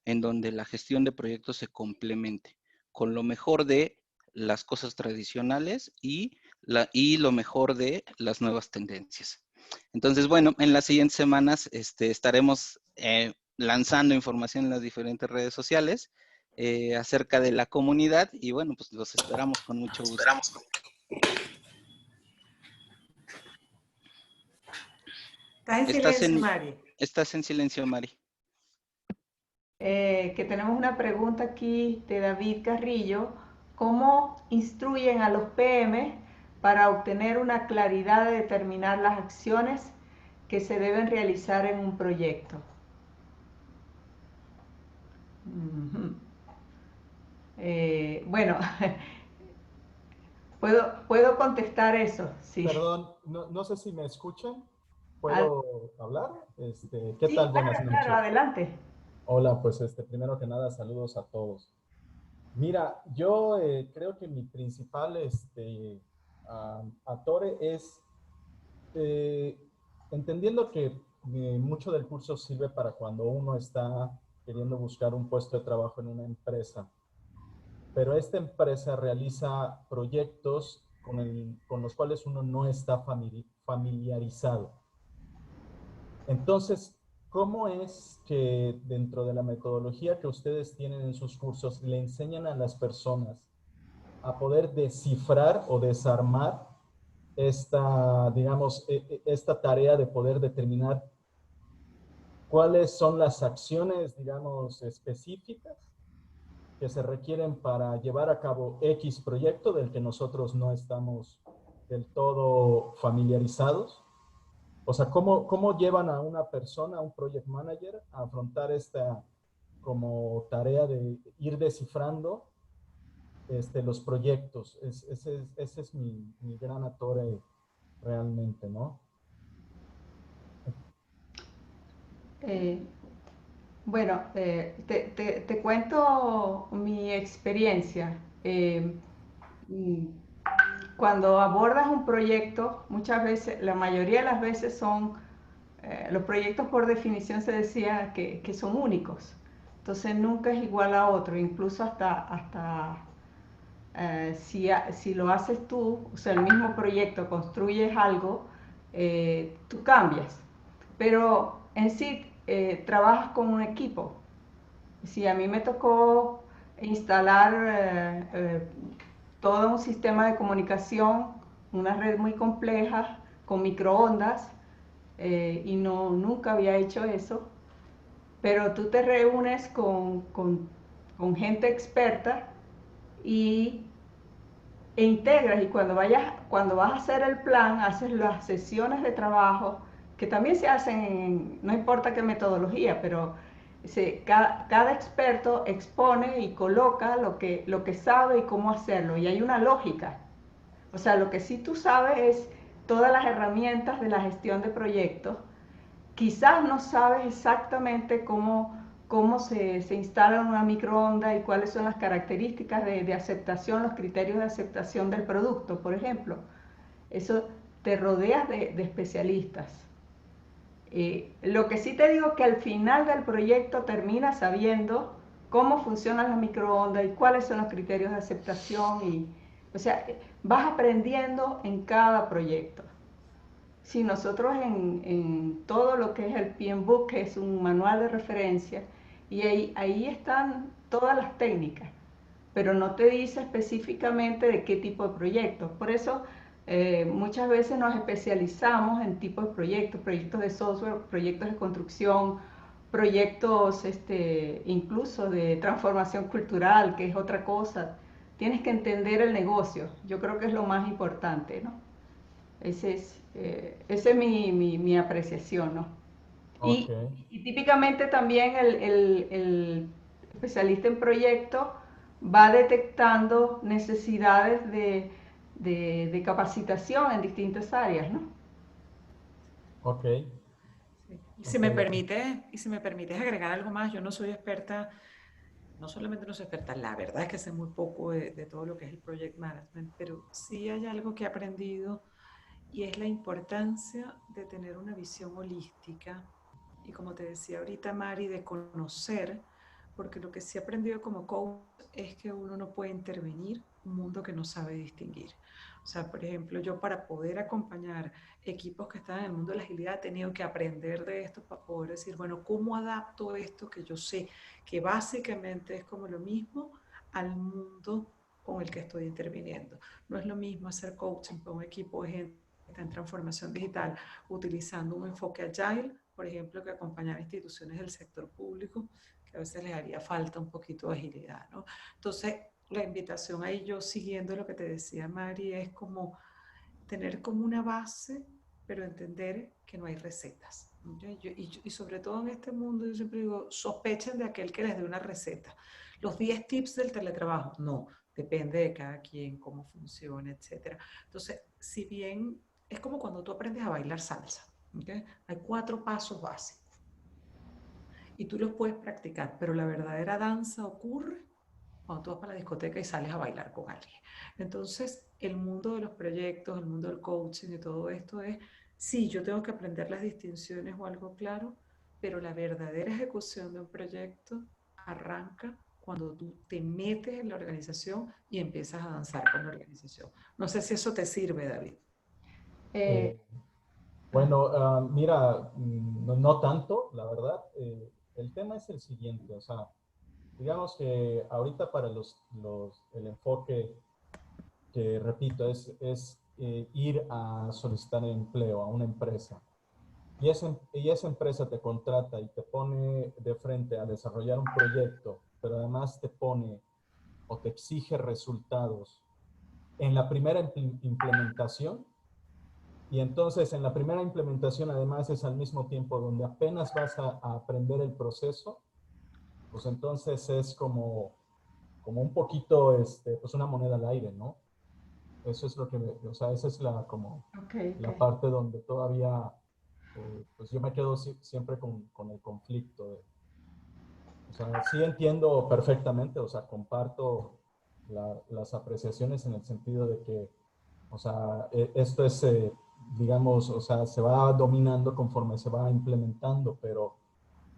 en donde la gestión de proyectos se complemente con lo mejor de las cosas tradicionales y lo mejor de las nuevas tendencias. Entonces, bueno, en las siguientes semanas estaremos lanzando información en las diferentes redes sociales acerca de la comunidad y bueno, pues los esperamos con mucho gusto. Estás en Estás silencio, en, Mari. estás en silencio, Mari. Que tenemos una pregunta aquí de David Carrillo. ¿Cómo instruyen a los PM para obtener una claridad de determinar las acciones que se deben realizar en un proyecto? Bueno, puedo contestar eso, sí. Perdón, no sé si me escuchan. Al- ¿Puedo hablar? ¿Qué sí, tal? Buenas claro, claro, noches. adelante. Hola, pues primero que nada, saludos a todos. Mira, yo creo que mi principal atore es eh, entendiendo que mucho del curso sirve para cuando uno está queriendo buscar un puesto de trabajo en una empresa, pero esta empresa realiza proyectos con los cuales uno no está familiarizado. Entonces, ¿cómo es que dentro de la metodología que ustedes tienen en sus cursos le enseñan a las personas a poder descifrar o desarmar digamos, esta tarea de poder determinar cuáles son las acciones, digamos, específicas que se requieren para llevar a cabo X proyecto del que nosotros no estamos del todo familiarizados? O sea, ¿cómo llevan a una persona, a un project manager, a afrontar esta como tarea de ir descifrando los proyectos? Ese es mi gran atore realmente, ¿no? Eh, bueno, te cuento mi experiencia. Mm, Cuando abordas un proyecto, muchas veces, la mayoría de las veces los proyectos por definición se decía que son únicos. Entonces nunca es igual a otro, incluso hasta si lo haces tú, o sea, el mismo proyecto, construyes algo, tú cambias. Pero en sí, trabajas con un equipo. Si a mí me tocó instalar todo un sistema de comunicación, una red muy compleja, con microondas, y nunca había hecho eso, pero tú te reúnes con gente experta y, e integras, y cuando vas a hacer el plan, haces las sesiones de trabajo, que también se hacen, no importa qué metodología, pero cada experto expone y coloca lo que sabe y cómo hacerlo, y hay una lógica. O sea, lo que sí tú sabes es todas las herramientas de la gestión de proyectos. Quizás no sabes exactamente cómo se instala una microonda y cuáles son las características de aceptación, los criterios de aceptación del producto, por ejemplo. Eso te rodeas de especialistas. Lo que sí te digo que al final del proyecto terminas sabiendo cómo funcionan las microondas y cuáles son los criterios de aceptación. O sea, vas aprendiendo en cada proyecto. Sí, nosotros en todo lo que es el PMBOK, que es un manual de referencia, y ahí están todas las técnicas, pero no te dice específicamente de qué tipo de proyectos. Por eso muchas veces nos especializamos en tipos de proyectos, proyectos de software, proyectos de construcción, proyectos incluso de transformación cultural, que es otra cosa. Tienes que entender el negocio, yo creo que es lo más importante, ¿no? Esa es mi apreciación, ¿no? Ok. Y típicamente también el especialista en proyectos va detectando necesidades de capacitación en distintas áreas, ¿no? Ok. Sí. Ok. Y si me permites agregar algo más, yo no soy experta, no solamente no soy experta, la verdad es que sé muy poco de todo lo que es el project management, pero sí hay algo que he aprendido y es la importancia de tener una visión holística y, como te decía ahorita, Mari, de conocer, porque lo que sí he aprendido como coach es que uno no puede intervenir un mundo que no sabe distinguir. O sea, por ejemplo, yo para poder acompañar equipos que están en el mundo de la agilidad he tenido que aprender de esto para poder decir, bueno, ¿cómo adapto esto que yo sé que básicamente es como lo mismo al mundo con el que estoy interviniendo? No es lo mismo hacer coaching para un equipo de gente que está en transformación digital utilizando un enfoque agile, por ejemplo, que acompañar a instituciones del sector público, que a veces les haría falta un poquito de agilidad, ¿no? Entonces, la invitación ahí, yo siguiendo lo que te decía Mari, es como tener como una base, pero entender que no hay recetas. Y sobre todo en este mundo, yo siempre digo, sospechen de aquel que les dé una receta. Los 10 tips del teletrabajo, no, depende de cada quien, cómo funciona, etc. Entonces, si bien es como cuando tú aprendes a bailar salsa, ¿okay? Hay 4 pasos básicos y tú los puedes practicar, pero la verdadera danza ocurre cuando tú vas para la discoteca y sales a bailar con alguien. Entonces, el mundo de los proyectos, el mundo del coaching y todo esto es, sí, yo tengo que aprender las distinciones o algo claro, pero la verdadera ejecución de un proyecto arranca cuando tú te metes en la organización y empiezas a danzar con la organización. No sé si eso te sirve, David. Eh, Bueno, mira, no, no tanto, la verdad. El tema es el siguiente, o sea, digamos que ahorita para el enfoque que, repito, es ir a solicitar empleo a una empresa. Y esa empresa te contrata y te pone de frente a desarrollar un proyecto, pero además te pone o te exige resultados en la primera implementación. Y entonces en la primera implementación además es al mismo tiempo donde apenas vas a aprender el proceso, pues entonces es como un poquito, pues una moneda al aire, ¿no? Eso es lo que, o sea, esa es como okay, la okay. parte donde todavía, pues yo me quedo siempre con el conflicto. O sea, sí entiendo perfectamente, o sea, comparto las apreciaciones en el sentido de que, o sea, esto es, digamos, o sea, se va dominando conforme se va implementando, pero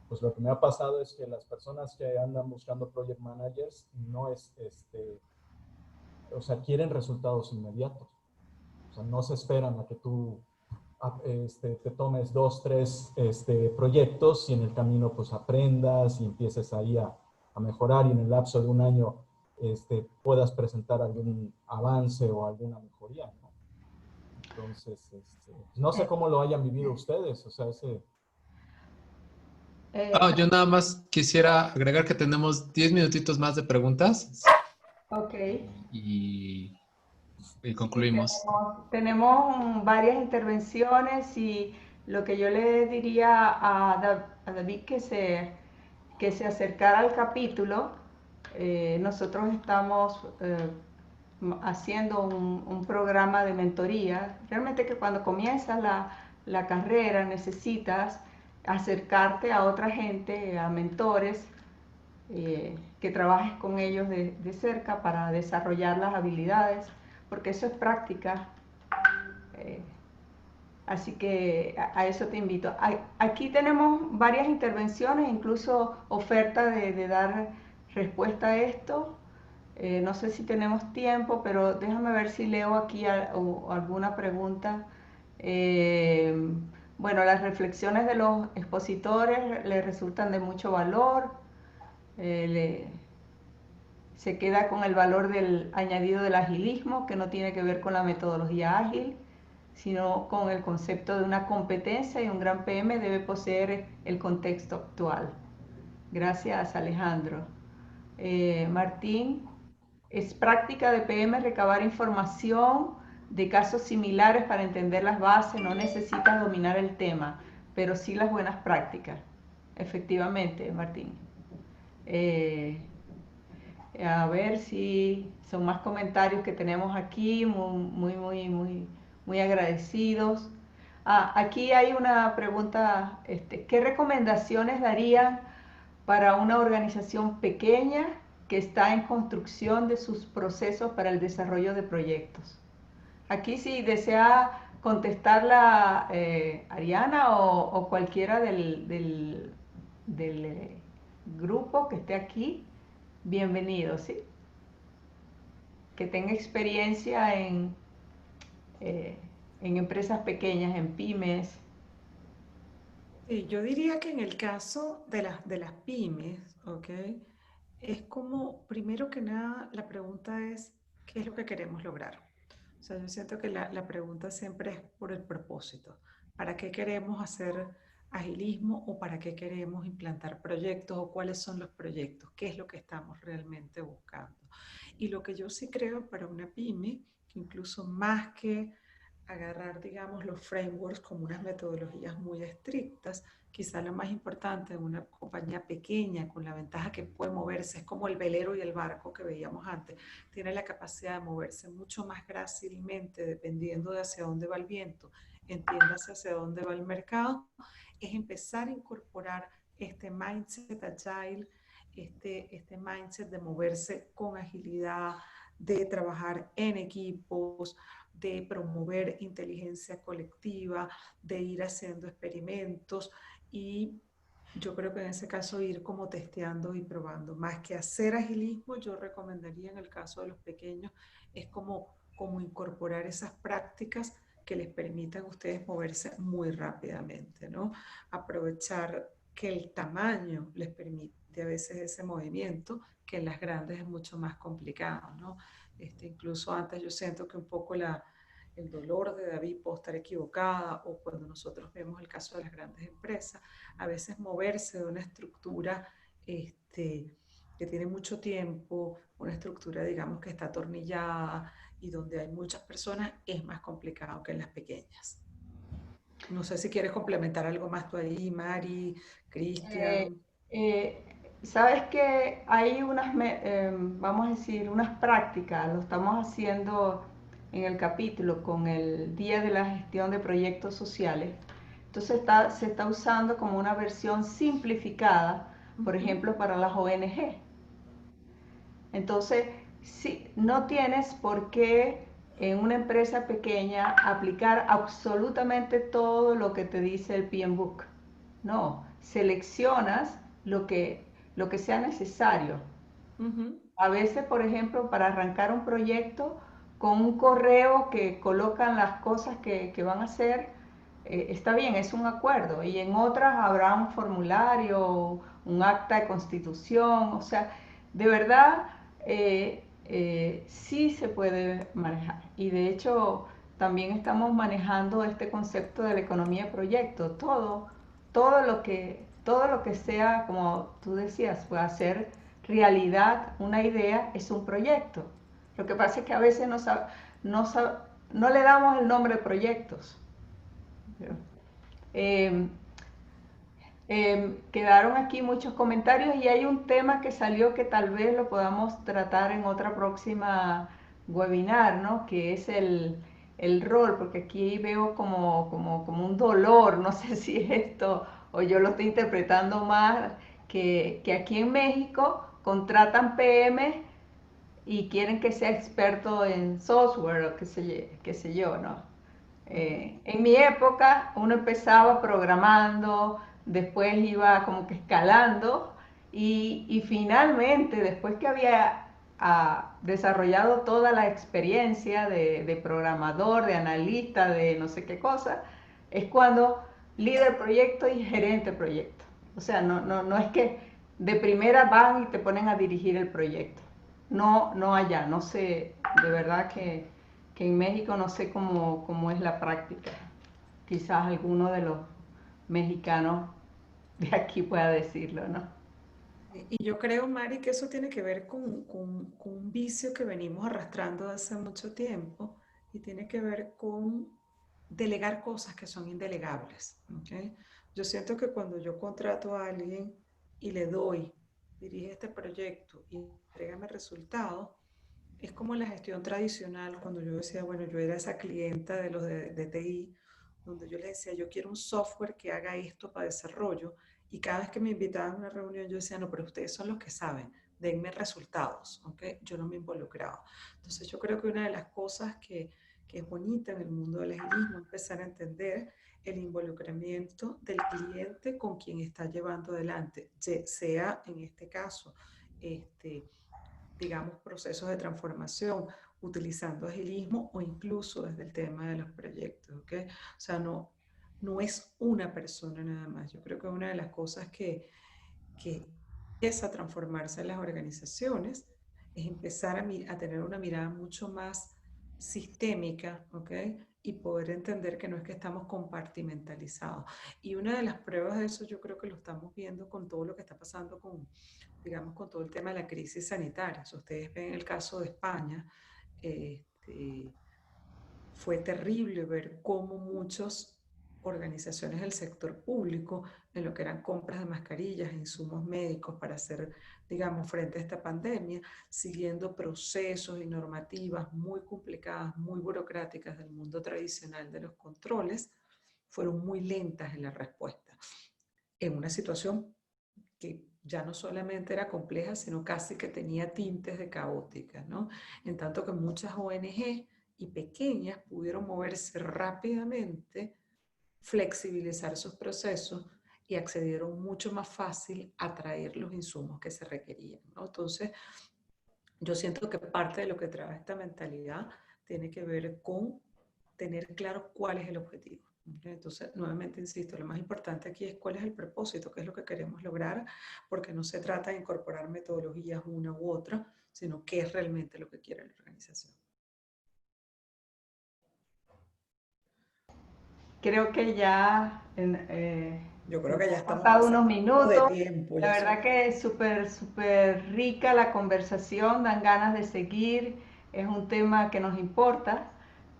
pues lo que me ha pasado es que las personas que andan buscando project managers no es, o sea, quieren resultados inmediatos. O sea, no se esperan a que tú te tomes 2, 3 proyectos y en el camino pues aprendas y empieces ahí a mejorar y en el lapso de un año puedas presentar algún avance o alguna mejoría, ¿no? Entonces, no sé cómo lo hayan vivido ustedes, o sea, Yo nada más quisiera agregar que tenemos 10 minutitos más de preguntas Ok. y Sí, concluimos. tenemos varias intervenciones y lo que yo le diría a David que se acercara al capítulo. Nosotros estamos haciendo un programa de mentoría. Realmente que cuando comienzas la carrera necesitas acercarte a otra gente, a mentores, que trabajes con ellos de cerca para desarrollar las habilidades, porque eso es práctica. Eh, Así que a eso te invito. Aquí tenemos varias intervenciones, incluso oferta de dar respuesta a esto. No sé si tenemos tiempo, pero déjame ver si leo aquí alguna pregunta. Eh, bueno, las reflexiones de los expositores le resultan de mucho valor. Se queda con el valor del añadido del agilismo, que no tiene que ver con la metodología ágil, sino con el concepto de una competencia, y un gran PM debe poseer el contexto actual. Gracias, Alejandro. Martín, es práctica de PM recabar información de casos similares para entender las bases, no necesitas dominar el tema, pero sí las buenas prácticas. Efectivamente, Martín. A ver si son más comentarios que tenemos aquí, muy agradecidos. Aquí hay una pregunta, ¿qué recomendaciones darían para una organización pequeña que está en construcción de sus procesos para el desarrollo de proyectos? Aquí si desea contestarla Ariana o cualquiera del grupo que esté aquí, bienvenido, ¿sí? Que tenga experiencia en empresas pequeñas, en pymes. Sí, yo diría que en el caso de las pymes, ¿ok? Es como, primero que nada, la pregunta es, ¿qué es lo que queremos lograr? O sea, yo siento que la pregunta siempre es por el propósito. ¿Para qué queremos hacer agilismo o para qué queremos implantar proyectos o cuáles son los proyectos? ¿Qué es lo que estamos realmente buscando? Y lo que yo sí creo para una pyme, que incluso más que agarrar, digamos, los frameworks como unas metodologías muy estrictas, quizá lo más importante en una compañía pequeña con la ventaja que puede moverse, es como el velero y el barco que veíamos antes, tiene la capacidad de moverse mucho más grácilmente dependiendo de hacia dónde va el viento, entiéndase hacia dónde va el mercado, es empezar a incorporar este mindset agile, este mindset de moverse con agilidad, de trabajar en equipos, de promover inteligencia colectiva, de ir haciendo experimentos y yo creo que en ese caso ir como testeando y probando. Más que hacer agilismo, yo recomendaría en el caso de los pequeños, es como incorporar esas prácticas que les permitan a ustedes moverse muy rápidamente, ¿no? Aprovechar que el tamaño les permite a veces ese movimiento, que en las grandes es mucho más complicado, ¿no? Incluso antes yo siento que un poco el dolor de David, puedo estar equivocada, o cuando nosotros vemos el caso de las grandes empresas, a veces moverse de una estructura que tiene mucho tiempo, una estructura, digamos, que está atornillada y donde hay muchas personas, es más complicado que en las pequeñas. No sé si quieres complementar algo más tú ahí, Mari, Eh, Cristian. eh, Sabes que hay vamos a decir, unas prácticas, lo estamos haciendo en el capítulo con el Día de la Gestión de Proyectos Sociales. Entonces se está usando como una versión simplificada, por ejemplo, para las ONG. Entonces, sí, no tienes por qué en una empresa pequeña aplicar absolutamente todo lo que te dice el PM Book. No, seleccionas lo que sea necesario. A veces, por ejemplo, para arrancar un proyecto, con un correo que colocan las cosas que van a hacer, está bien, es un acuerdo. Y en otras habrá un formulario, un acta de constitución, o sea, de verdad sí se puede manejar. Y de hecho, también estamos manejando este concepto de la economía de proyecto. Todo lo que sea, como tú decías, puede hacer realidad una idea, es un proyecto. Lo que pasa es que a veces no le damos el nombre de proyectos. Eh, Quedaron aquí muchos comentarios y hay un tema que salió que tal vez lo podamos tratar en otra próxima webinar, ¿no? Que es el rol, porque aquí veo como un dolor, no sé si es esto o yo lo estoy interpretando más, que aquí en México contratan PM y quieren que sea experto en software o qué sé yo, ¿no? En mi época uno empezaba programando, después iba como que escalando y finalmente después que había desarrollado toda la experiencia de programador, de analista, de no sé qué cosa, es cuando líder proyecto y gerente proyecto. O sea, no es que de primera van y te ponen a dirigir el proyecto. No allá, no sé, de verdad que en México no sé cómo es la práctica. Quizás alguno de los mexicanos de aquí pueda decirlo, ¿no? Y yo creo, Mari, que eso tiene que ver con un vicio que venimos arrastrando hace mucho tiempo y tiene que ver con delegar cosas que son indelegables. ¿Okay? Yo siento que cuando yo contrato a alguien y le doy, dirige este proyecto y entrégame resultados, es como la gestión tradicional, cuando yo decía, bueno, yo era esa clienta de los de TI, donde yo le decía, yo quiero un software que haga esto para desarrollo, y cada vez que me invitaban a una reunión yo decía, no, pero ustedes son los que saben, denme resultados, ¿ok? Yo no me involucraba. Entonces yo creo que una de las cosas que es bonita en el mundo del agilismo es empezar a entender el involucramiento del cliente con quien está llevando adelante, sea en este caso, digamos, procesos de transformación utilizando agilismo o incluso desde el tema de los proyectos, ¿ok? O sea, no es una persona nada más. Yo creo que una de las cosas que empieza a transformarse en las organizaciones es empezar a tener una mirada mucho más sistémica, ¿ok? Y poder entender que no es que estamos compartimentalizados. Y una de las pruebas de eso yo creo que lo estamos viendo con todo lo que está pasando con, digamos, con todo el tema de la crisis sanitaria. Si ustedes ven el caso de España, fue terrible ver cómo muchas organizaciones del sector público, en lo que eran compras de mascarillas, insumos médicos para hacer, digamos, frente a esta pandemia, siguiendo procesos y normativas muy complicadas, muy burocráticas del mundo tradicional de los controles, fueron muy lentas en la respuesta. En una situación que ya no solamente era compleja, sino casi que tenía tintes de caótica, ¿no? En tanto que muchas ONG y pequeñas pudieron moverse rápidamente, flexibilizar sus procesos y accedieron mucho más fácil a traer los insumos que se requerían, ¿no? Entonces, yo siento que parte de lo que trae esta mentalidad tiene que ver con tener claro cuál es el objetivo. Entonces, nuevamente insisto, lo más importante aquí es cuál es el propósito, qué es lo que queremos lograr, porque no se trata de incorporar metodologías una u otra, sino qué es realmente lo que quiere la organización. Creo que ya Yo creo que ya hemos estamos pasado unos pasando de minutos. tiempo. La Ya verdad que es súper rica la conversación, dan ganas de seguir, es un tema que nos importa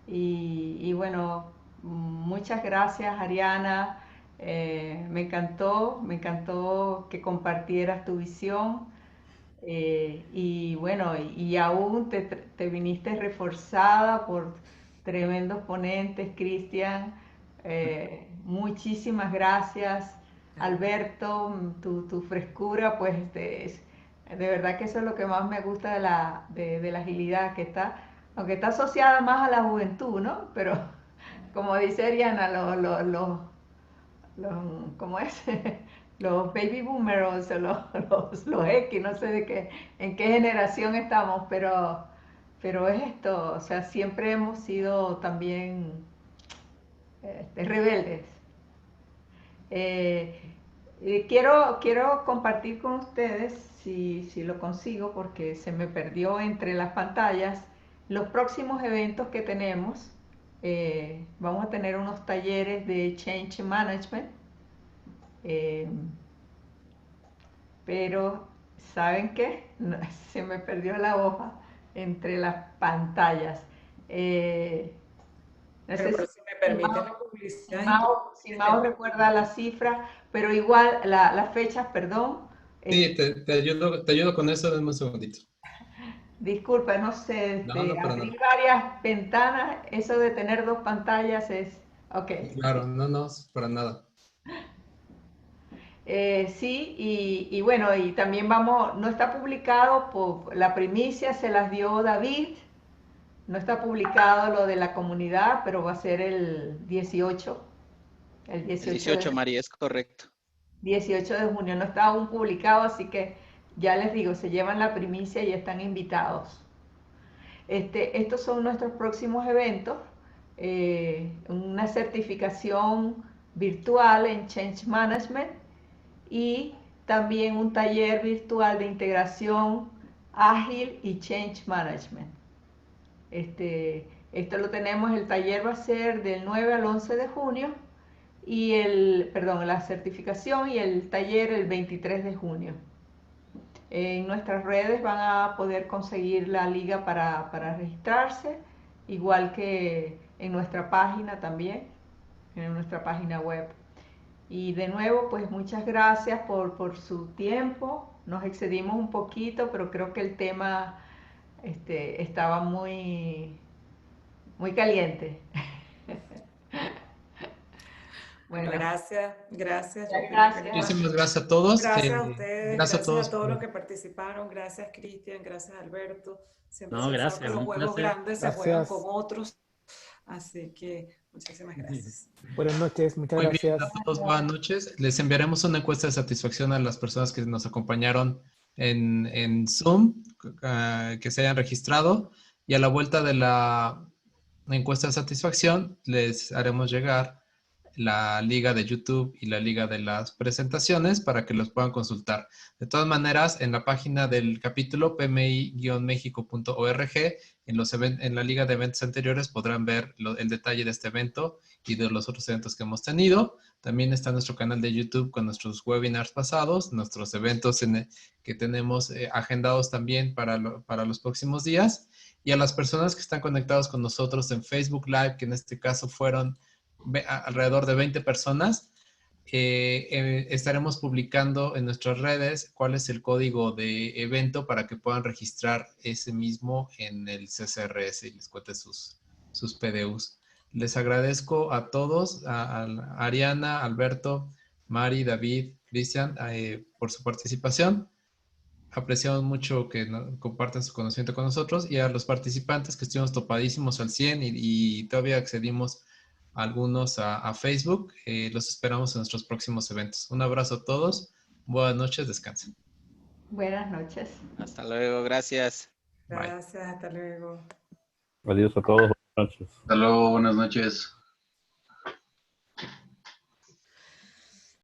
y bueno, muchas gracias Ariana, me encantó que compartieras tu visión y bueno, y aún te viniste reforzada por tremendos ponentes, Cristian. Muchísimas gracias, Alberto, tu frescura, pues de verdad que eso es lo que más me gusta de la agilidad, que está, aunque está asociada más a la juventud, ¿no? Pero como dice Ariana, ¿cómo es? los baby boomers o los X, no sé en qué generación estamos, pero es esto, o sea, siempre hemos sido también rebeldes. Eh, quiero compartir con ustedes, si lo consigo, porque se me perdió entre las pantallas, los próximos eventos que tenemos. Vamos a tener unos talleres de Change Management, eh, pero ¿saben qué? No, se me perdió la hoja entre las pantallas. No sé Pero si me permite la publicidad, si Mao recuerda la cifra, pero igual las fechas, perdón. Sí, te ayudo con eso, denme un segundito. Disculpa, no sé, No, no, para nada. abrir varias ventanas, eso de tener dos pantallas es... Ok. Claro, no, no, para nada. Sí, y bueno, y también vamos, no está publicado, la primicia se las dio David, no está publicado lo de la comunidad, pero va a ser el 18, el El 18 18, de, Mari, es correcto. 18 de junio, no está aún publicado, así que ya les digo, se llevan la primicia y están invitados. Estos son nuestros próximos eventos, una certificación virtual en Change Management y también un taller virtual de integración ágil y Change Management. Esto lo tenemos, el taller va a ser del 9 al 11 de junio y la certificación y el taller el 23 de junio. En nuestras redes van a poder conseguir la liga para registrarse, igual que en nuestra página también, en nuestra página web. Y de nuevo, pues muchas gracias por su tiempo. Nos excedimos un poquito, pero creo que el tema estaba muy caliente. Bueno, Bueno, gracias. Yo opino que gracias. Muchísimas gracias a todos. gracias a ustedes, Gracias a gracias a todos todos los por... que participaron, gracias Cristian, gracias Alberto. Siempre No, se sabe que gracias, los un juegos placer. grandes se juegan con Gracias. otros, así que muchísimas gracias. Buenas noches, muchas Muy bien, gracias. a todos buenas noches. Les enviaremos una encuesta de satisfacción a las personas que nos acompañaron en Zoom, que se hayan registrado, y a la vuelta de la encuesta de satisfacción les haremos llegar la liga de YouTube y la liga de las presentaciones para que los puedan consultar. De todas maneras, en la página del capítulo pmi-mexico.org, en la liga de eventos anteriores podrán ver el detalle de este evento y de los otros eventos que hemos tenido. También está nuestro canal de YouTube con nuestros webinars pasados, nuestros eventos que tenemos agendados también para los próximos días. Y a las personas que están conectados con nosotros en Facebook Live, que en este caso fueron alrededor de 20 personas, estaremos publicando en nuestras redes cuál es el código de evento para que puedan registrar ese mismo en el CCRS y les cuente sus PDUs. Les agradezco a todos, a Ariana, Alberto, Mari, David, Cristian, por su participación. Apreciamos mucho que compartan su conocimiento con nosotros y a los participantes que estuvimos topadísimos al 100 y todavía accedimos algunos a Facebook. Los esperamos en nuestros próximos eventos. Un abrazo a todos. Buenas noches. Descansen. Buenas noches. Hasta luego, gracias. Gracias, hasta luego. Adiós a todos, buenas noches. Hasta luego, buenas noches.